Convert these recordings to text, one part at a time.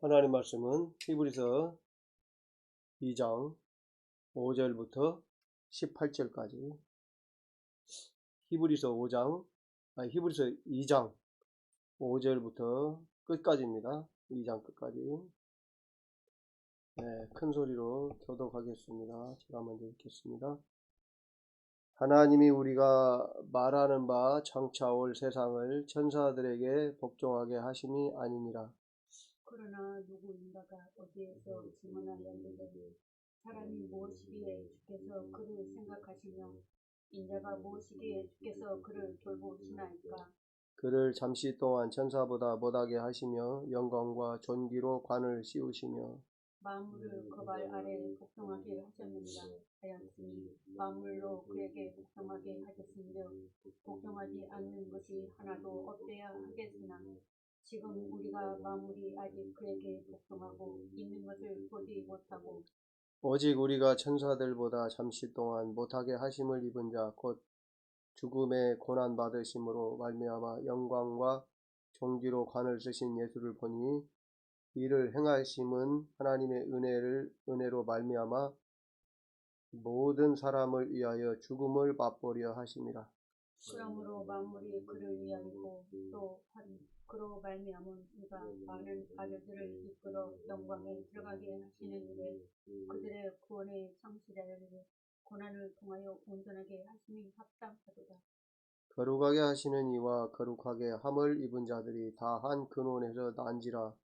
하나님 말씀은 히브리서 2장 5절부터 18절까지 히브리서 2장 5절부터 끝까지입니다. 2장 끝까지. 네, 큰 소리로 교독하겠습니다. 제가 먼저 읽겠습니다. 하나님이 우리가 말하는 바 장차 올 세상을 천사들에게 복종하게 하심이 아니니라. 그러나 누구인가가 어디에서 증언하였는데 사람이 무엇이기에 주께서 그를 생각하시며 인자가 무엇이기에 주께서 그를 돌보시나이까. 그를 잠시 동안 천사보다 못하게 하시며 영광과 존귀로 관을 씌우시며 만물을 그 발 아래 복종하게 하셨느니라 하였으니 만물로 그에게 복종하게 하셨으며 복종하지 않는 것이 하나도 없어야 하겠으나 지금 우리가 만물이 아직 그에게 복종하고 있는 것을 보지 못하고 오직 우리가 천사들보다 잠시 동안 못하게 하심을 입은 자 곧 죽음의 고난 받으심으로 말미암아 영광과 존귀로 관을 쓰신 예수를 보니 이를 행하심은 하나님의 은혜로 말미암아 모든 사람을 위하여 죽음을 맛보려 하심이라. 그러므로 만물이 그를 위하이고 또 그로 말미암은 이가 많은 아들들을 이끌어 영광에 들어가게 하시는 일에 그들의 구원의 창시자를 고난을 통하여 온전하게 하심이 합당하도다. 거룩하게 하시는 이와 거룩하게 함을 입은 자들이 다 한 근원에서 난지라.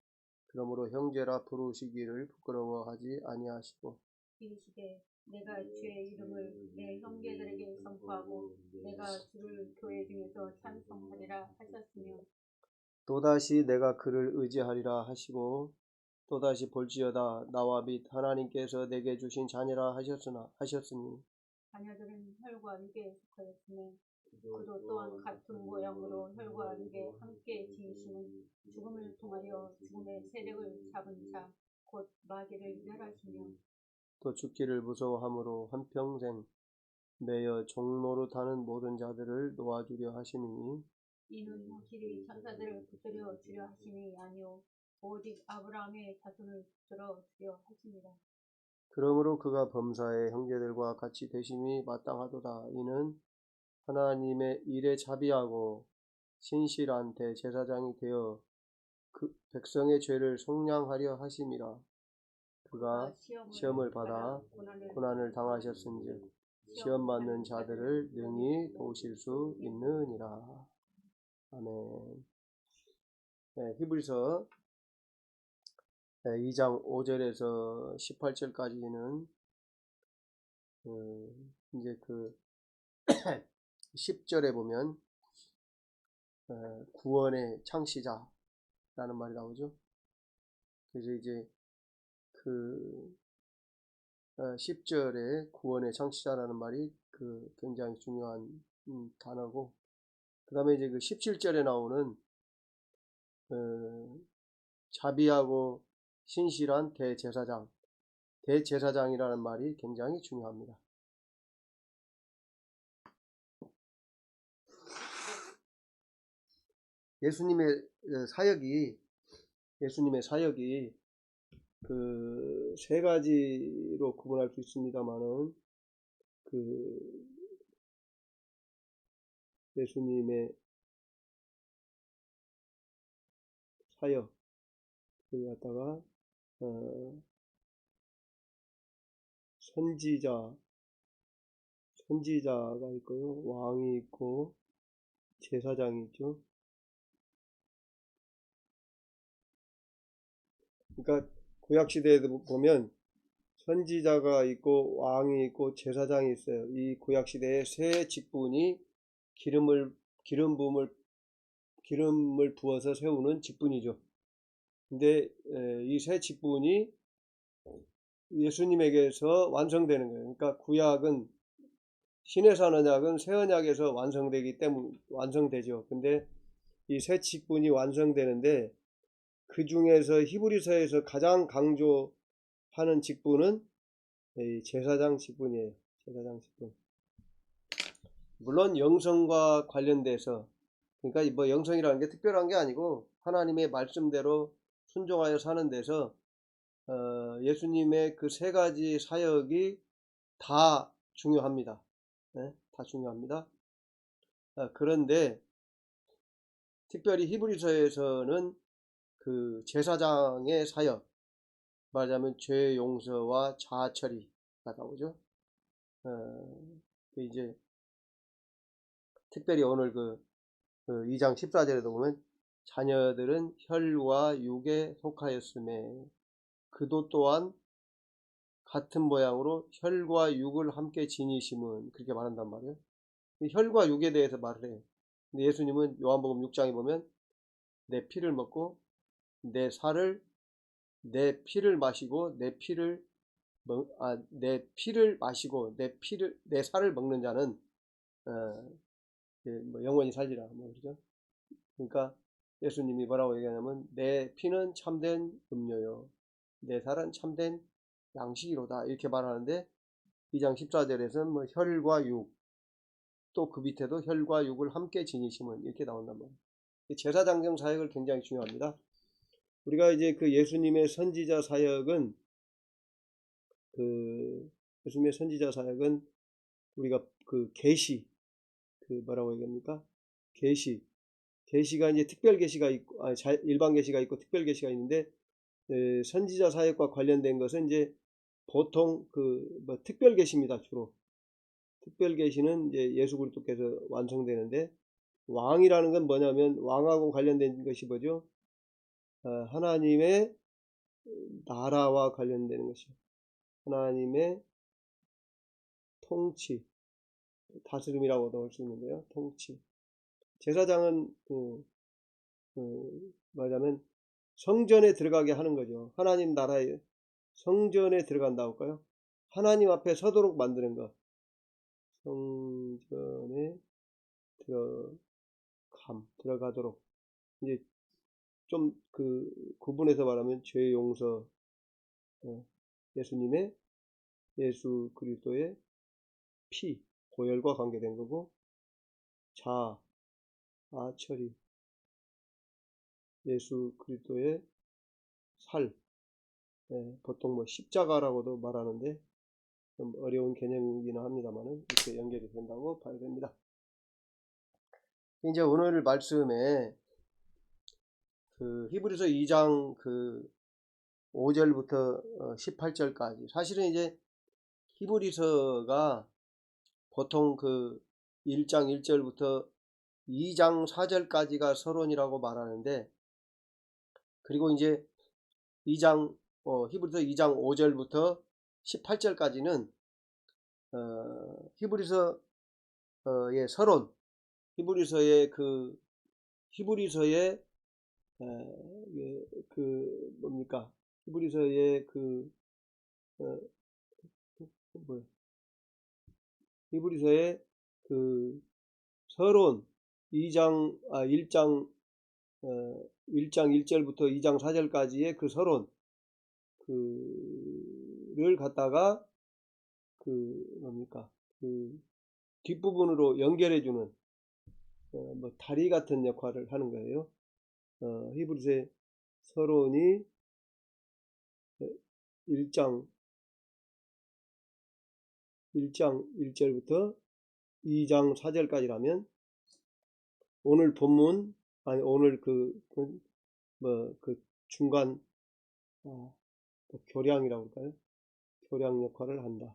그러므로 형제라 부르시기를 부끄러워하지 아니하시고 이르시되 내가 주의 이름을 내 형제들에게 선포하고 내가 주를 교회 중에서 찬송하리라 하셨으며 또다시 내가 그를 의지하리라 하시고 또다시 볼지어다 나와 및 하나님께서 내게 주신 자녀라 하셨으니 자녀들은 혈과 육에 속하였으며 그도 또한 같은 모양으로 혈과 육에 함께 지으시는 죽음을 통하여 죽음의 세력을 잡은 자 곧 마귀를 멸하시며 또 죽기를 무서워함으로 한평생 매여 종노릇하는 모든 자들을 놓아주려 하심이니 이는 확실히 천사들을 붙들어 주려 하심이 아니오 오직 아브라함의 자손을 붙들어 주려 하십니다. 그러므로 그가 범사의 형제들과 같이 되심이 마땅하도다. 이는 하나님의 일에 자비하고 신실한 대제사장이 되어 그 백성의 죄를 속량하려 하심이라. 그가 시험을 받아 고난을 당하셨은즉 시험 받는 자들을 능히 도우실 수 있느니라. 아멘. 네, 히브리서 2장 5절에서 18절까지는 이제 그 10절에 보면 구원의 창시자라는 말이 나오죠. 그래서 이제 그 10절에 구원의 창시자라는 말이 그 굉장히 중요한 단어고, 그 다음에 이제 그 17절에 나오는 자비하고 신실한 대제사장이라는 말이 굉장히 중요합니다. 예수님의 사역이 그 세 가지로 구분할 수 있습니다만은 그 예수님의 사역을 갖다가 선지자가 있고요, 왕이 있고 제사장이 있죠. 그러니까 구약 시대에도 보면 선지자가 있고 왕이 있고 제사장이 있어요. 이 구약 시대에 세 직분이 기름을 부어서 세우는 직분이죠. 근데 이 세 직분이 예수님에게서 완성되는 거예요. 그러니까 구약은 신에서 하는 약은 새 언약에서 완성되죠. 근데 이 세 직분이 완성되는데 그 중에서 히브리서에서 가장 강조하는 직분은 이 제사장 직분이에요. 제사장 직분. 물론 영성과 관련돼서, 그러니까 뭐 영성이라는 게 특별한 게 아니고 하나님의 말씀대로 순종하여 사는 데서 예수님의 그 세 가지 사역이 다 중요합니다. 네? 다 중요합니다. 그런데 특별히 히브리서에서는 그 제사장의 사역, 말하자면 죄 용서와 자아 처리가 나오죠. 이제 특별히 오늘 그 2장 14절에도 보면 자녀들은 혈과 육에 속하였음에 그도 또한 같은 모양으로 혈과 육을 함께 지니심은, 그렇게 말한단 말이에요. 혈과 육에 대해서 말을 해요. 근데 예수님은 요한복음 6장에 보면 내 피를 먹고 내 살을, 내 피를 마시고 내 피를 마시고 내 살을 먹는 자는 뭐 영원히 살리라, 뭐 그러죠. 그러니까 예수님이 뭐라고 얘기하냐면 내 피는 참된 음료요, 내 살은 참된 양식이로다, 이렇게 말하는데 2장 14절에서는 뭐 혈과 육, 또 그 밑에도 혈과 육을 함께 지니심은, 이렇게 나온단 말이에요. 제사장경 사역을 굉장히 중요합니다. 우리가 이제 그 예수님의 선지자 사역은 우리가 그 계시, 그 뭐라고 얘기합니까? 계시가 이제 특별 계시가 있고, 일반 계시가 있고 특별 계시가 있는데, 선지자 사역과 관련된 것은 이제 보통 뭐 특별 계시입니다. 주로 특별 계시는 이제 예수 그리스도께서 완성되는데, 왕이라는 건 뭐냐면 왕하고 관련된 것이 뭐죠? 하나님의 나라와 관련되는 것이요, 하나님의 통치, 다스림이라고도 할 수 있는데요. 통치. 제사장은 말하자면 성전에 들어가게 하는 거죠. 하나님 나라에 성전에 들어간다고 할까요? 하나님 앞에 서도록 만드는 것. 성전에 들어가도록. 이제 좀 그 구분해서 말하면 죄 용서, 예수 그리스도의 피, 보혈과 관계된 거고, 자아 처리, 예수 그리스도의 살, 보통 뭐 십자가라고도 말하는데 좀 어려운 개념이기는 합니다만은 이렇게 연결이 된다고 봐야 됩니다. 이제 오늘 말씀에 그 히브리서 2장 그 5절부터 18절까지, 사실은 이제 히브리서가 보통 그 1장 1절부터 2장 4절까지가 서론이라고 말하는데, 그리고 이제 히브리서 2장 5절부터 18절까지는 히브리서의 서론, 히브리서의 히브리서의 그 서론 1장 1절부터 2장 4절까지의 그 서론, 를 갖다가 뒷부분으로 연결해주는 뭐 다리 같은 역할을 하는 거예요. 히브리서의 서론이 1장 1절부터 2장 4절까지라면, 오늘 본문, 오늘 중간 교량이라고 할까요? 교량 역할을 한다.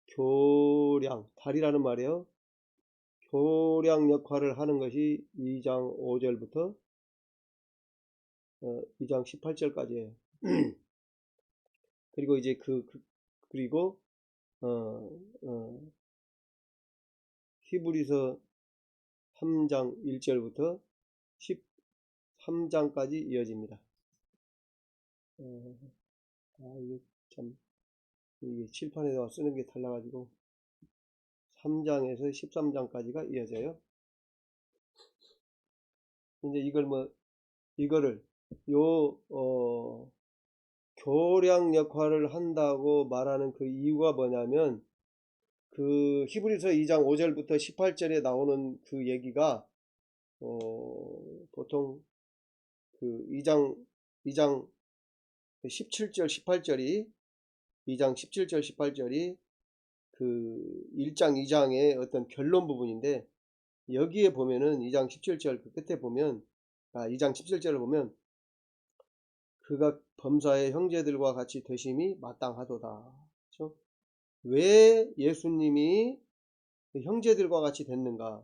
교량, 다리라는 말이에요. 교량 역할을 하는 것이 2장 5절부터 2장 18절까지예요. 그리고 이제 그리고 히브리서 3장 1절부터 13장까지 이어집니다. 이게 칠판에다가 쓰는 게 달라가지고 3장에서 13장까지가 이어져요. 이제 이거를 교량 역할을 한다고 말하는 그 이유가 뭐냐면, 그 히브리서 2장 5절부터 18절에 나오는 그 얘기가 보통 보통 그 2장 17절 18절이 2장 17절 18절이 그 1장 2장의 어떤 결론 부분인데, 여기에 보면은 2장 17절 그 끝에 보면 2장 17절을 보면 그가 범사의 형제들과 같이 되심이 마땅하도다. 그렇죠? 왜 예수님이 형제들과 같이 됐는가?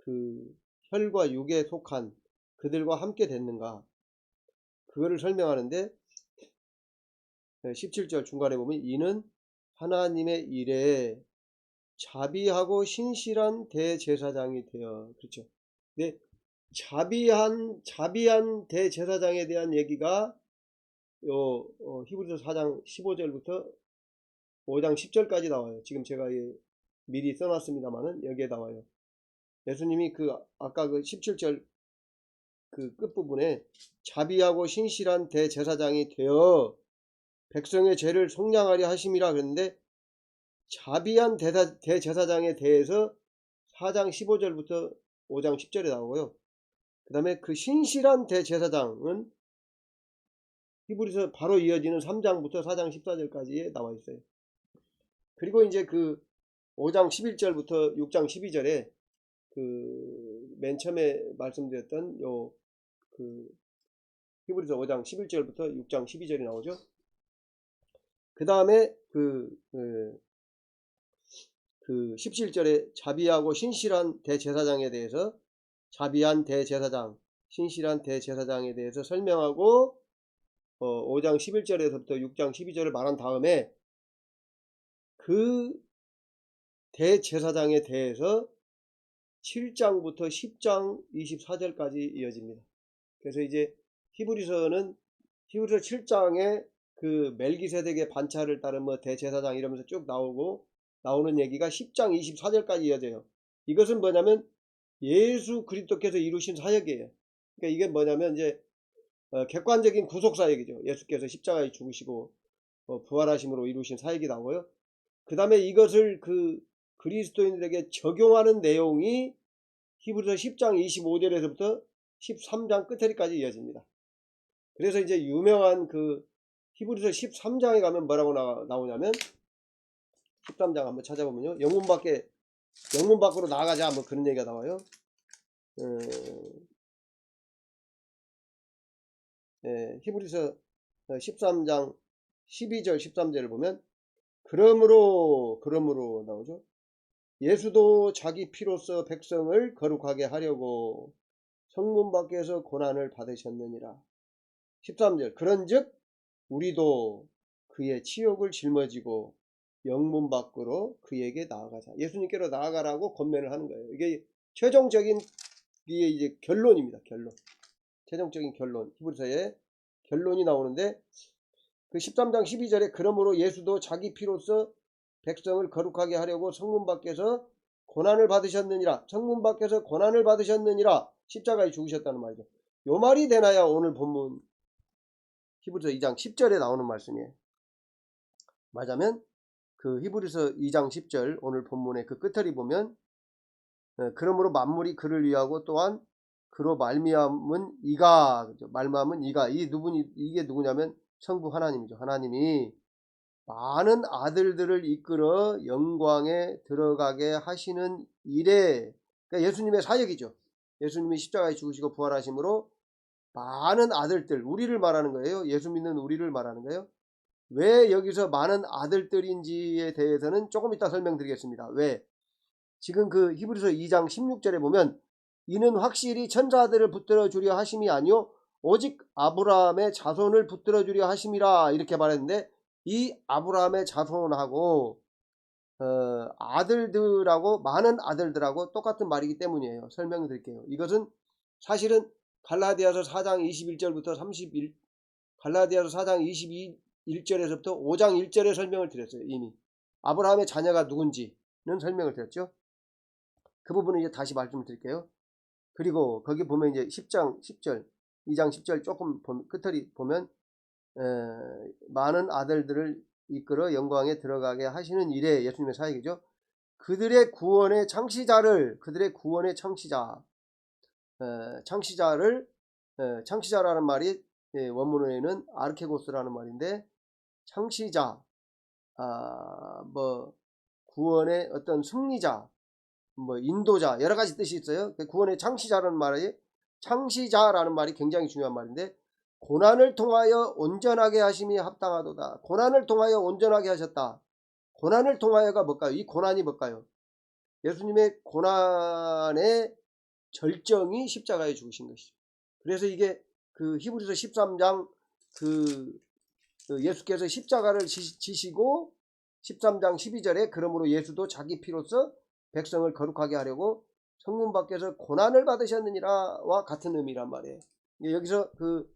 그 혈과 육에 속한 그들과 함께 됐는가? 그거를 설명하는데 17절 중간에 보면 이는 하나님의 일에 자비하고 신실한 대제사장이 되어, 그렇죠. 근데 자비한 대제사장에 대한 얘기가 히브리서 4장 15절부터 5장 10절까지 나와요. 지금 제가 미리 써놨습니다만은 여기에 나와요. 예수님이 아까 그 17절 그 끝부분에 자비하고 신실한 대제사장이 되어 백성의 죄를 속량하려 하심이라 그랬는데, 자비한 대제사장에 대해서 4장 15절부터 5장 10절에 나오고요. 그 다음에 그 신실한 대제사장은 히브리서 바로 이어지는 3장부터 4장 14절까지에 나와 있어요. 그리고 이제 그 5장 11절부터 6장 12절에 그 맨 처음에 말씀드렸던 그 히브리서 5장 11절부터 6장 12절이 나오죠. 그 다음에 그 17절에 자비하고 신실한 대제사장에 대해서, 자비한 대제사장, 신실한 대제사장에 대해서 설명하고 5장 11절에서부터 6장 12절을 말한 다음에 그 대제사장에 대해서 7장부터 10장 24절까지 이어집니다. 그래서 이제 히브리서 7장에 그 멜기세덱의 반차를 따른 대제사장 이러면서 쭉 나오는 얘기가 10장 24절까지 이어져요. 이것은 뭐냐면 예수 그리스도께서 이루신 사역이에요. 그러니까 이게 뭐냐면 이제 객관적인 구속 사역이죠. 예수께서 십자가에 죽으시고 부활하심으로 이루신 사역이 나오고요. 그 다음에 이것을 그 그리스도인들에게 적용하는 내용이 히브리서 10장 25절에서부터 13장 끝에까지 이어집니다. 그래서 이제 유명한 그 히브리서 13장에 가면 뭐라고 나오냐면, 13장 한번 찾아보면요, 영문 밖으로 나가자 뭐 그런 얘기가 나와요. 히브리서 13장 12절 13절을 보면 그러므로 나오죠. 예수도 자기 피로써 백성을 거룩하게 하려고 성문 밖에서 고난을 받으셨느니라. 13절 그런즉 우리도 그의 치욕을 짊어지고 영문 밖으로 그에게 나아가자. 예수님께로 나아가라고 권면을 하는 거예요. 이게 최종적인 이제 결론입니다. 결론. 최종적인 결론. 히브리서의 결론이 나오는데, 그 13장 12절에 그러므로 예수도 자기 피로써 백성을 거룩하게 하려고 성문 밖에서 고난을 받으셨느니라. 성문 밖에서 고난을 받으셨느니라. 십자가에 죽으셨다는 말이죠. 요 말이 되나야 오늘 본문 히브리서 2장 10절에 나오는 말씀이에요. 맞으면 그 히브리서 2장 10절 오늘 본문의 그 끝을 보면 그러므로 만물이 그를 위하고 또한 그로 말미암은 이가, 이게 누구냐면 성부 하나님이죠. 하나님이 많은 아들들을 이끌어 영광에 들어가게 하시는 일에, 그러니까 예수님의 사역이죠. 예수님이 십자가에 죽으시고 부활하심으로 많은 아들들, 우리를 말하는 거예요. 예수 믿는 우리를 말하는 거예요. 왜 여기서 많은 아들들인지에 대해서는 조금 이따 설명드리겠습니다. 왜? 지금 그 히브리서 2장 16절에 보면 이는 확실히 천사들을 붙들어 주려 하심이 아니요 오직 아브라함의 자손을 붙들어 주려 하심이라, 이렇게 말했는데, 이 아브라함의 자손하고 아들들하고 많은 아들들하고 똑같은 말이기 때문이에요. 설명드릴게요. 이것은 사실은 갈라디아서 4장 21절부터 갈라디아서 4장 21절에서부터 5장 1절에 설명을 드렸어요. 이미 아브라함의 자녀가 누군지는 설명을 드렸죠. 그 부분은 이제 다시 말씀을 드릴게요. 그리고 거기 보면 이제 10장 10절 2장 10절 조금 끝을 보면 많은 아들들을 이끌어 영광에 들어가게 하시는 일에, 예수님의 사역이죠. 그들의 구원의 창시자, 창시자라는 말이 원문에는 아르케고스라는 말인데, 창시자, 뭐 구원의 어떤 승리자, 뭐 인도자, 여러 가지 뜻이 있어요. 구원의 창시자라는 말이 굉장히 중요한 말인데, 고난을 통하여 온전하게 하심이 합당하도다. 고난을 통하여 온전하게 하셨다. 고난을 통하여가 뭘까요? 이 고난이 뭘까요? 예수님의 고난의 절정이 십자가에 죽으신 것이죠. 그래서 이게 그 히브리서 13장 예수께서 십자가를 지시고 13장 12절에 그러므로 예수도 자기 피로써 백성을 거룩하게 하려고 성문 밖에서 고난을 받으셨느니라와 같은 의미란 말이에요. 여기서 그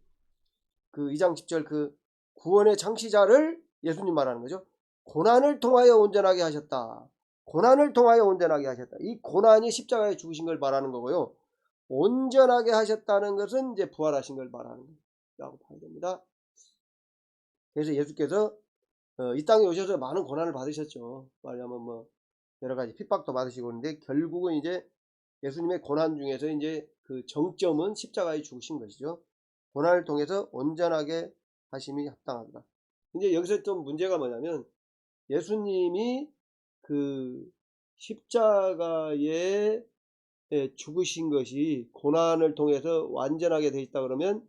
2장 10절 구원의 창시자를 예수님 말하는 거죠. 고난을 통하여 온전하게 하셨다. 고난을 통하여 온전하게 하셨다. 이 고난이 십자가에 죽으신 걸 말하는 거고요. 온전하게 하셨다는 것은 이제 부활하신 걸 말하는 거라고 봐야 됩니다. 그래서 예수께서 이 땅에 오셔서 많은 고난을 받으셨죠. 말하자면 뭐 여러 가지 핍박도 받으시고 그런데 결국은 이제 예수님의 고난 중에서 이제 그 정점은 십자가에 죽으신 것이죠. 고난을 통해서 온전하게 하심이 합당하다. 이제 여기서 좀 문제가 뭐냐면 예수님이 그 십자가에 죽으신 것이 고난을 통해서 완전하게 되어 있다 그러면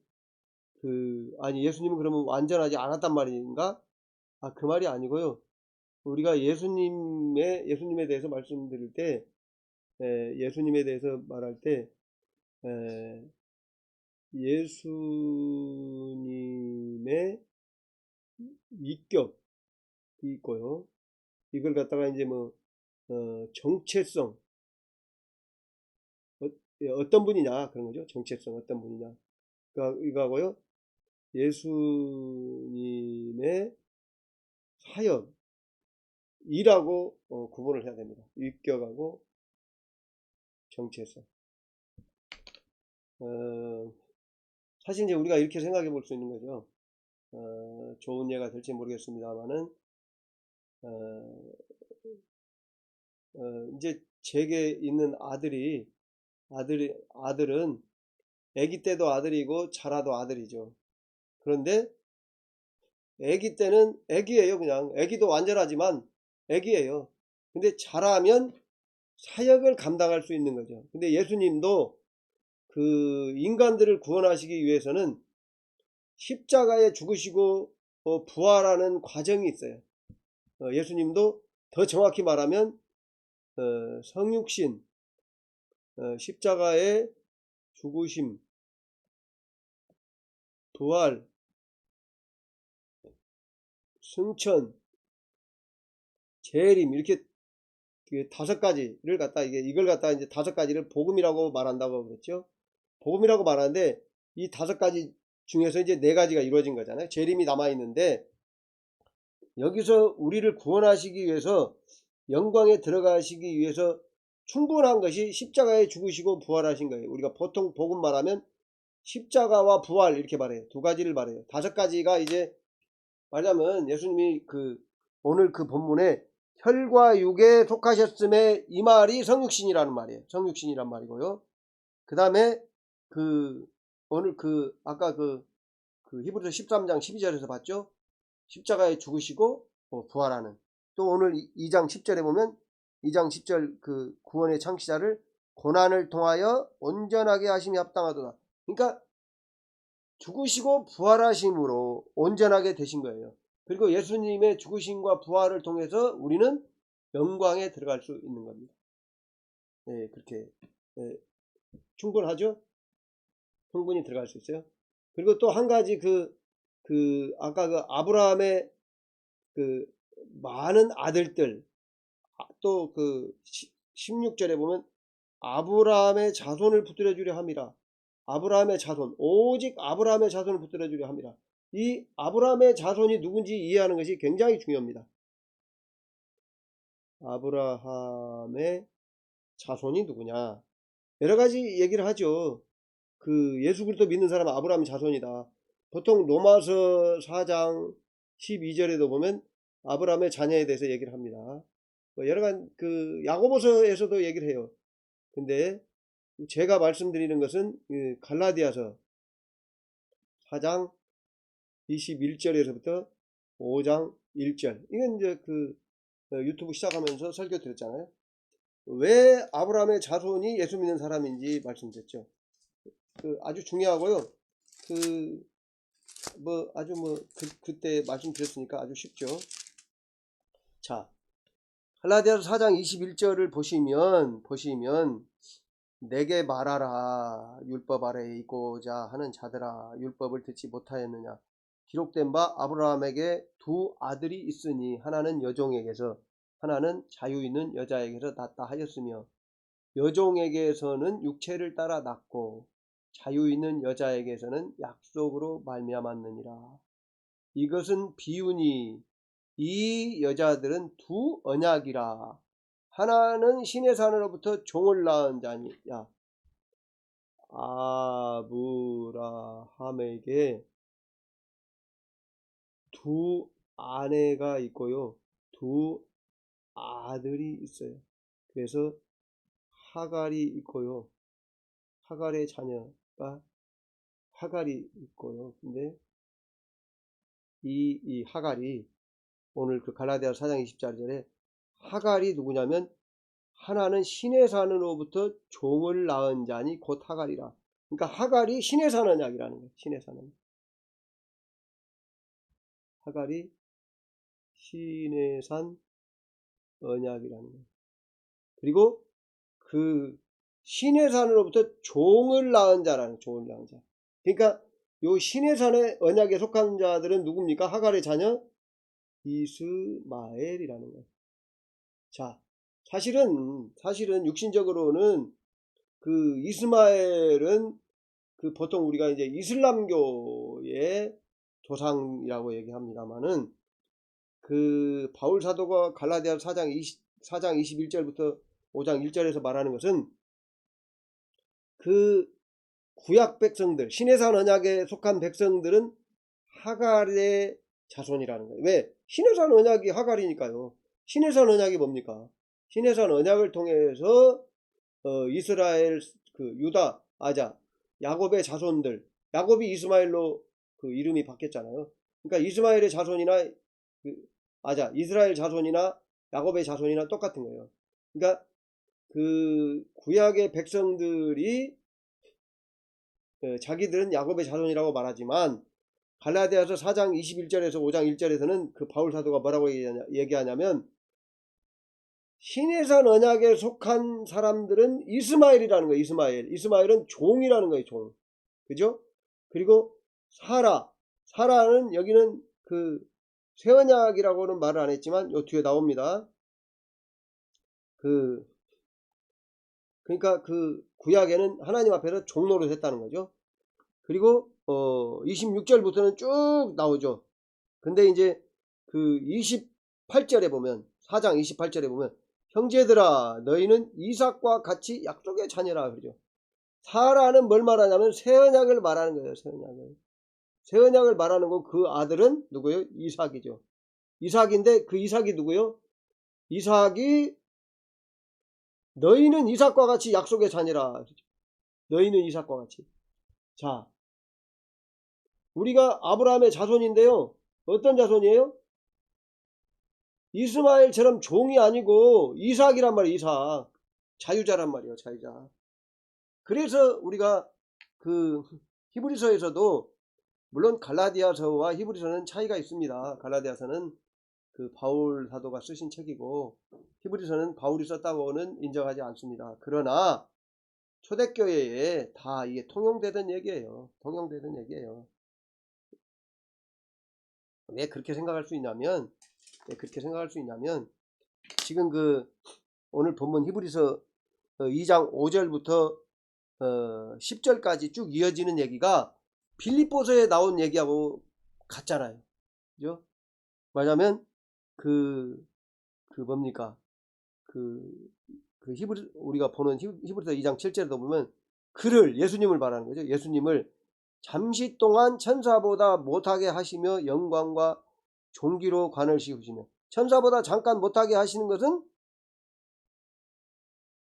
아니 예수님은 그러면 완전하지 않았단 말인가? 그 말이 아니고요. 우리가 예수님에 대해서 말씀드릴 때 예수님에 대해서 말할 때 예수님의 위격이 있고요. 이걸 갖다가 이제 뭐 정체성 어떤 분이냐 그런 거죠. 정체성 어떤 분이냐 이거하고요. 예수님의 사역이라고 구분을 해야 됩니다. 위격하고 정체성. 사실 이제 우리가 이렇게 생각해 볼 수 있는 거죠. 좋은 예가 될지 모르겠습니다만은 이제 제게 있는 아들은 아기 때도 아들이고 자라도 아들이죠. 그런데 아기 때는 아기예요. 그냥 아기도 완전하지만 아기예요. 근데 자라면 사역을 감당할 수 있는 거죠. 근데 예수님도 그 인간들을 구원하시기 위해서는 십자가에 죽으시고 부활하는 과정이 있어요. 예수님도 더 정확히 말하면 성육신, 십자가의 죽으심, 부활, 승천, 재림 이렇게 다섯 가지를 갖다 이걸 갖다 이제 다섯 가지를 복음이라고 말한다고 그랬죠. 복음이라고 말하는데 이 다섯 가지 중에서 이제 네 가지가 이루어진 거잖아요. 재림이 남아 있는데 여기서 우리를 구원하시기 위해서 영광에 들어가시기 위해서 충분한 것이 십자가에 죽으시고 부활하신 거예요. 우리가 보통 복음 말하면 십자가와 부활 이렇게 말해요. 두 가지를 말해요. 다섯 가지가 이제 말하자면 예수님이 오늘 그 본문에 혈과 육에 속하셨음에 이 말이 성육신이라는 말이에요. 성육신이란 말이고요. 그 다음에 오늘 아까 히브리서 13장 12절에서 봤죠? 십자가에 죽으시고 부활하는. 또 오늘 2장 10절에 보면 2장 10절 구원의 창시자를 고난을 통하여 온전하게 하심이 합당하도다. 그러니까 죽으시고 부활하심으로 온전하게 되신 거예요. 그리고 예수님의 죽으심과 부활을 통해서 우리는 영광에 들어갈 수 있는 겁니다. 네, 그렇게 충분하죠? 충분히 들어갈 수 있어요. 그리고 또 한 가지 아까 아브라함의 많은 아들들 또 16절에 보면 아브라함의 자손을 붙들어 주려 함이라. 아브라함의 자손, 오직 아브라함의 자손을 붙들어 주려 함이라. 이 아브라함의 자손이 누군지 이해하는 것이 굉장히 중요합니다. 아브라함의 자손이 누구냐? 여러 가지 얘기를 하죠. 예수 그리스도 믿는 사람은 아브라함의 자손이다. 보통 로마서 4장 12절에도 보면 아브라함의 자녀에 대해서 얘기를 합니다. 여러 가지 야고보서에서도 얘기를 해요. 근데 제가 말씀드리는 것은 갈라디아서 4장 21절에서부터 5장 1절. 이건 이제 유튜브 시작하면서 설교 드렸잖아요. 왜 아브라함의 자손이 예수 믿는 사람인지 말씀드렸죠. 아주 중요하고요. 그때 말씀드렸으니까 아주 쉽죠. 자, 갈라디아서 4장 21절을 보시면 내게 말하라. 율법 아래에 있고자 하는 자들아, 율법을 듣지 못하였느냐. 기록된 바 아브라함에게 두 아들이 있으니 하나는 여종에게서 하나는 자유 있는 여자에게서 낳다 하였으며 여종에게서는 육체를 따라 낳고 자유 있는 여자에게서는 약속으로 말미암았느니라. 이것은 비유니 이 여자들은 두 언약이라. 하나는 신의 산으로부터 종을 낳은 자니라. 아브라함에게 두 아내가 있고요, 두 아들이 있어요. 그래서 하갈이 있고요, 하갈의 자녀가 하갈이 있고요. 근데 이 하갈이 오늘 갈라디아서 4장 20절에 하갈이 누구냐면 하나는 신의 산으로부터 종을 낳은 자니 곧 하갈이라. 그러니까 하갈이 신의 산 언약이라는 거예요. 신의 산 언약. 하갈이 신의 산 언약이라는 거예요. 그리고 신의 산으로부터 종을 낳은 자라는, 종을 낳은 자. 그러니까 요 신의 산의 언약에 속한 자들은 누굽니까? 하갈의 자녀 이스마엘이라는 거예요. 자, 사실은 육신적으로는 이스마엘은 보통 우리가 이제 이슬람교의 조상이라고 얘기합니다만은 바울 사도가 갈라디아서 4장 21절부터 5장 1절에서 말하는 것은 구약 백성들, 신의 산 언약에 속한 백성들은 하갈의 자손이라는 거예요. 왜? 신의 산 언약이 하갈이니까요. 신의 산 언약이 뭡니까? 신의 산 언약을 통해서 이스라엘, 유다, 야곱의 자손들, 야곱이 이스마엘로 이름이 바뀌었잖아요. 그러니까 이스마엘의 자손이나 이스라엘 자손이나 야곱의 자손이나 똑같은 거예요. 그러니까 구약의 백성들이 자기들은 야곱의 자손이라고 말하지만 갈라디아서 4장 21절에서 5장 1절에서는 바울 사도가 뭐라고 얘기하냐면 신의 산 언약에 속한 사람들은 이스마엘이라는 거예요. 이스마엘은 종이라는 거예요. 종. 그죠? 그리고 사라는 여기는 새 언약이라고는 말을 안 했지만 요 뒤에 나옵니다. 그러니까 구약에는 하나님 앞에서 종로를 했다는 거죠. 그리고 26절부터는 쭉 나오죠. 근데 이제 28절에 보면, 4장 28절에 보면 형제들아 너희는 이삭과 같이 약속의 자녀라 그러죠. 사라는 뭘 말하냐면 새 언약을 말하는 거예요. 새 언약을 말하는 거. 그 아들은 누구예요? 이삭이죠. 이삭인데 이삭이 누구예요? 이삭이 너희는 이삭과 같이 약속의 자녀라. 너희는 이삭과 같이. 자, 우리가 아브라함의 자손인데요. 어떤 자손이에요? 이스마엘처럼 종이 아니고 이삭이란 말이에요. 이삭. 자유자란 말이에요. 자유자. 그래서 우리가 히브리서에서도, 물론 갈라디아서와 히브리서는 차이가 있습니다. 갈라디아서는 바울 사도가 쓰신 책이고 히브리서는 바울이 썼다고는 인정하지 않습니다. 그러나 초대교회에 다 이게 통용되던 얘기예요. 왜 그렇게 생각할 수 있냐면 지금 오늘 본문 히브리서 2장 5절부터 10절까지 쭉 이어지는 얘기가 빌립보서에 나온 얘기하고 같잖아요. 그죠? 뭐냐면 뭡니까? 우리가 보는 히브리서 2장 7절에도 보면 예수님을 말하는 거죠. 예수님을 잠시 동안 천사보다 못하게 하시며 영광과 존귀로 관을 씌우시며, 천사보다 잠깐 못하게 하시는 것은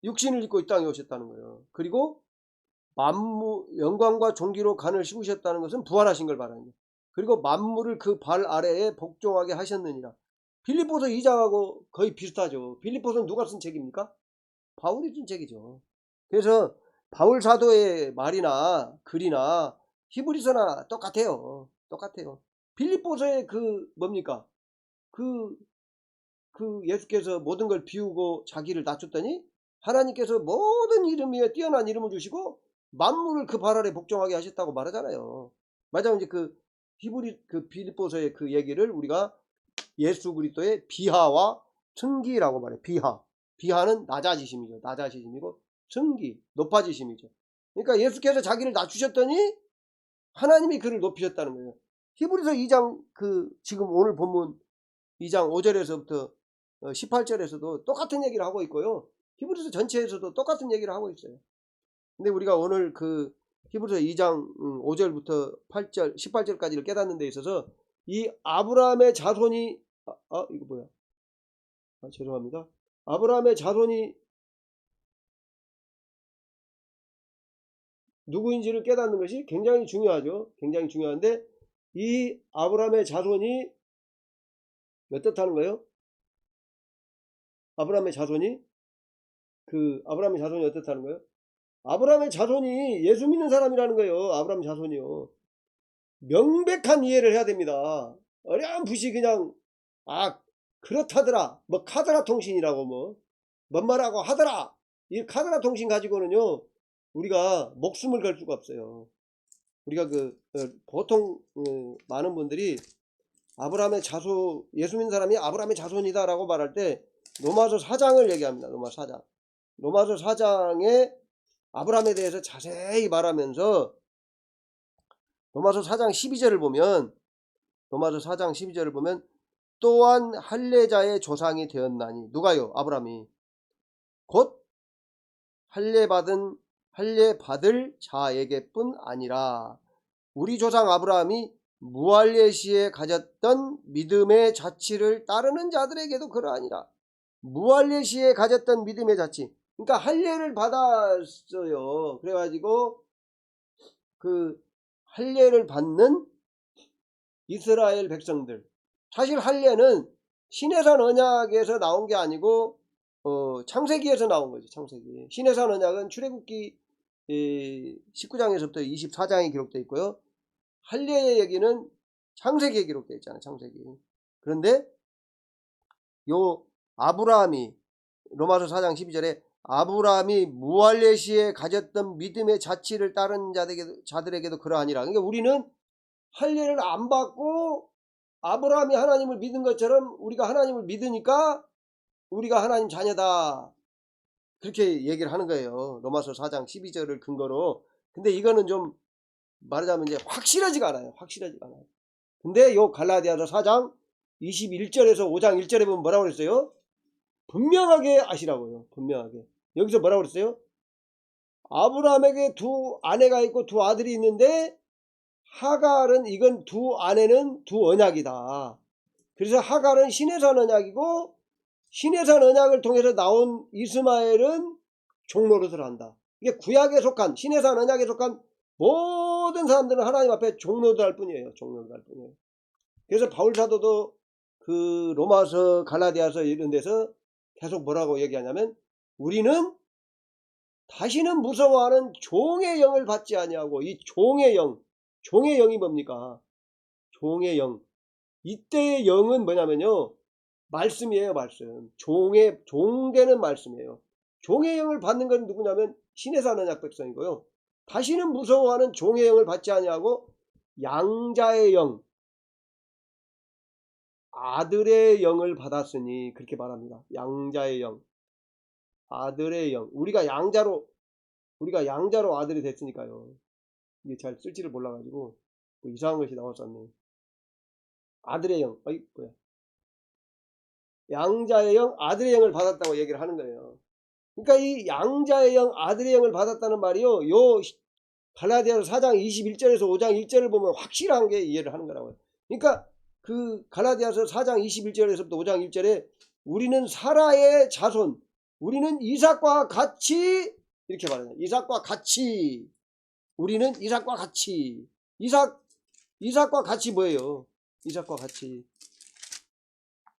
육신을 입고 이 땅에 오셨다는 거예요. 그리고 영광과 존귀로 관을 씌우셨다는 것은 부활하신 걸 말하는 거예요. 그리고 만물을 그 발 아래에 복종하게 하셨느니라. 빌립보서 2장하고 거의 비슷하죠. 빌립보서는 누가 쓴 책입니까? 바울이 쓴 책이죠. 그래서 바울 사도의 말이나 글이나 히브리서나 똑같아요. 똑같아요. 빌립보서의 그 뭡니까? 그 예수께서 모든 걸 비우고 자기를 낮췄더니 하나님께서 모든 이름 위에 뛰어난 이름을 주시고 만물을 그 발 아래 복종하게 하셨다고 말하잖아요. 맞아요. 이제 그 빌립보서의 그 얘기를 우리가 예수 그리스도의 비하와 승기라고 말해요. 비하는 낮아지심이죠. 낮아지심이고 승기, 높아지심이죠. 그러니까 예수께서 자기를 낮추셨더니 하나님이 그를 높이셨다는 거예요. 히브리서 2장 지금 오늘 본문 2장 5절에서부터 18절에서도 똑같은 얘기를 하고 있고요. 히브리서 전체에서도 똑같은 얘기를 하고 있어요. 근데 우리가 오늘 히브리서 2장 5절부터 8절, 18절까지를 깨닫는 데 있어서 이 아브라함의 자손이 이거 뭐야? 죄송합니다. 아브라함의 자손이 누구인지를 깨닫는 것이 굉장히 중요하죠. 굉장히 중요한데 이 아브라함의 자손이 어떻다는 거예요? 아브라함의 자손이 어떻다는 거예요? 아브라함의 자손이 예수 믿는 사람이라는 거예요. 아브라함 자손이요. 명백한 이해를 해야 됩니다. 어렴풋이 그냥 그렇다더라, 뭐 카더라 통신이라고 뭔 말하고 하더라, 이 카더라 통신 가지고는요 우리가 목숨을 걸 수가 없어요. 우리가 보통 많은 분들이 아브라함의 예수 믿는 사람이 아브라함의 자손이다 라고 말할 때 로마서 4장을 얘기합니다. 로마서 4장에 아브라함에 대해서 자세히 말하면서 로마서 4장 12절을 보면 또한 할례자의 조상이 되었나니, 누가요? 아브라함이. 곧 할례 받을 자에게뿐 아니라 우리 조상 아브라함이 무할례 시에 가졌던 믿음의 자치를 따르는 자들에게도 그러하니라. 무할례 시에 가졌던 믿음의 자치. 그러니까 할례를 받았어요. 그래가지고 할례를 받는 이스라엘 백성들. 사실 할례는 시내산 언약에서 나온 게 아니고 창세기에서 나온 거죠. 창세기. 시내산 언약은 출애굽기 19장에서부터 24장에 기록되어 있고요. 할례의 얘기는 창세기에 기록되어 있잖아요. 창세기. 그런데 요 아브라함이 로마서 4장 12절에 아브라함이 무할례 시에 가졌던 믿음의 자치를 따르는 자들에게도 그러하니라. 그러니까 우리는 할례를 안 받고 아브라함이 하나님을 믿은 것처럼 우리가 하나님을 믿으니까 우리가 하나님 자녀다, 그렇게 얘기를 하는 거예요. 로마서 4장 12절을 근거로. 근데 이거는 좀 말하자면 이제 확실하지가 않아요. 근데 요 갈라디아서 4장 21절에서 5장 1절에 보면 뭐라고 그랬어요? 분명하게 아시라고요. 분명하게. 여기서 뭐라고 그랬어요? 아브라함에게 두 아내가 있고 두 아들이 있는데 하갈은, 이건 두 아내는 두 언약이다. 그래서 하갈은 시내산 언약이고 시내산 언약을 통해서 나온 이스마엘은 종노릇을 한다. 이게 구약에 속한, 시내산 언약에 속한 모든 사람들은 하나님 앞에 종노릇할 뿐이에요. 그래서 바울 사도도 로마서, 갈라디아서 이런 데서 계속 뭐라고 얘기하냐면 우리는 다시는 무서워하는 종의 영을 받지 아니하고, 이 종의 영이 뭡니까? 종의 영. 이때의 영은 뭐냐면요, 말씀이에요. 말씀. 종되는 말씀이에요. 종의 영을 받는 건 누구냐면 시내산 언약 백성이고요. 다시는 무서워하는 종의 영을 받지 아니하고 양자의 영, 아들의 영을 받았으니, 그렇게 말합니다. 양자의 영, 아들의 영. 우리가 양자로 아들이 됐으니까요. 이게 잘 쓸지를 몰라가지고 이상한 것이 나왔었네. 아들의 영, 뭐야? 양자의 영, 아들의 영을 받았다고 얘기를 하는 거예요. 그러니까 이 양자의 영, 아들의 영을 받았다는 말이요, 요 갈라디아서 4장 21절에서 5장 1절을 보면 확실한 게 이해를 하는 거라고요. 그러니까 갈라디아서 4장 21절에서부터 5장 1절에 우리는 사라의 자손, 우리는 이삭과 같이 이렇게 말해요. 이삭과 같이. 우리는 이삭과 같이. 이삭과 같이 뭐예요? 이삭과 같이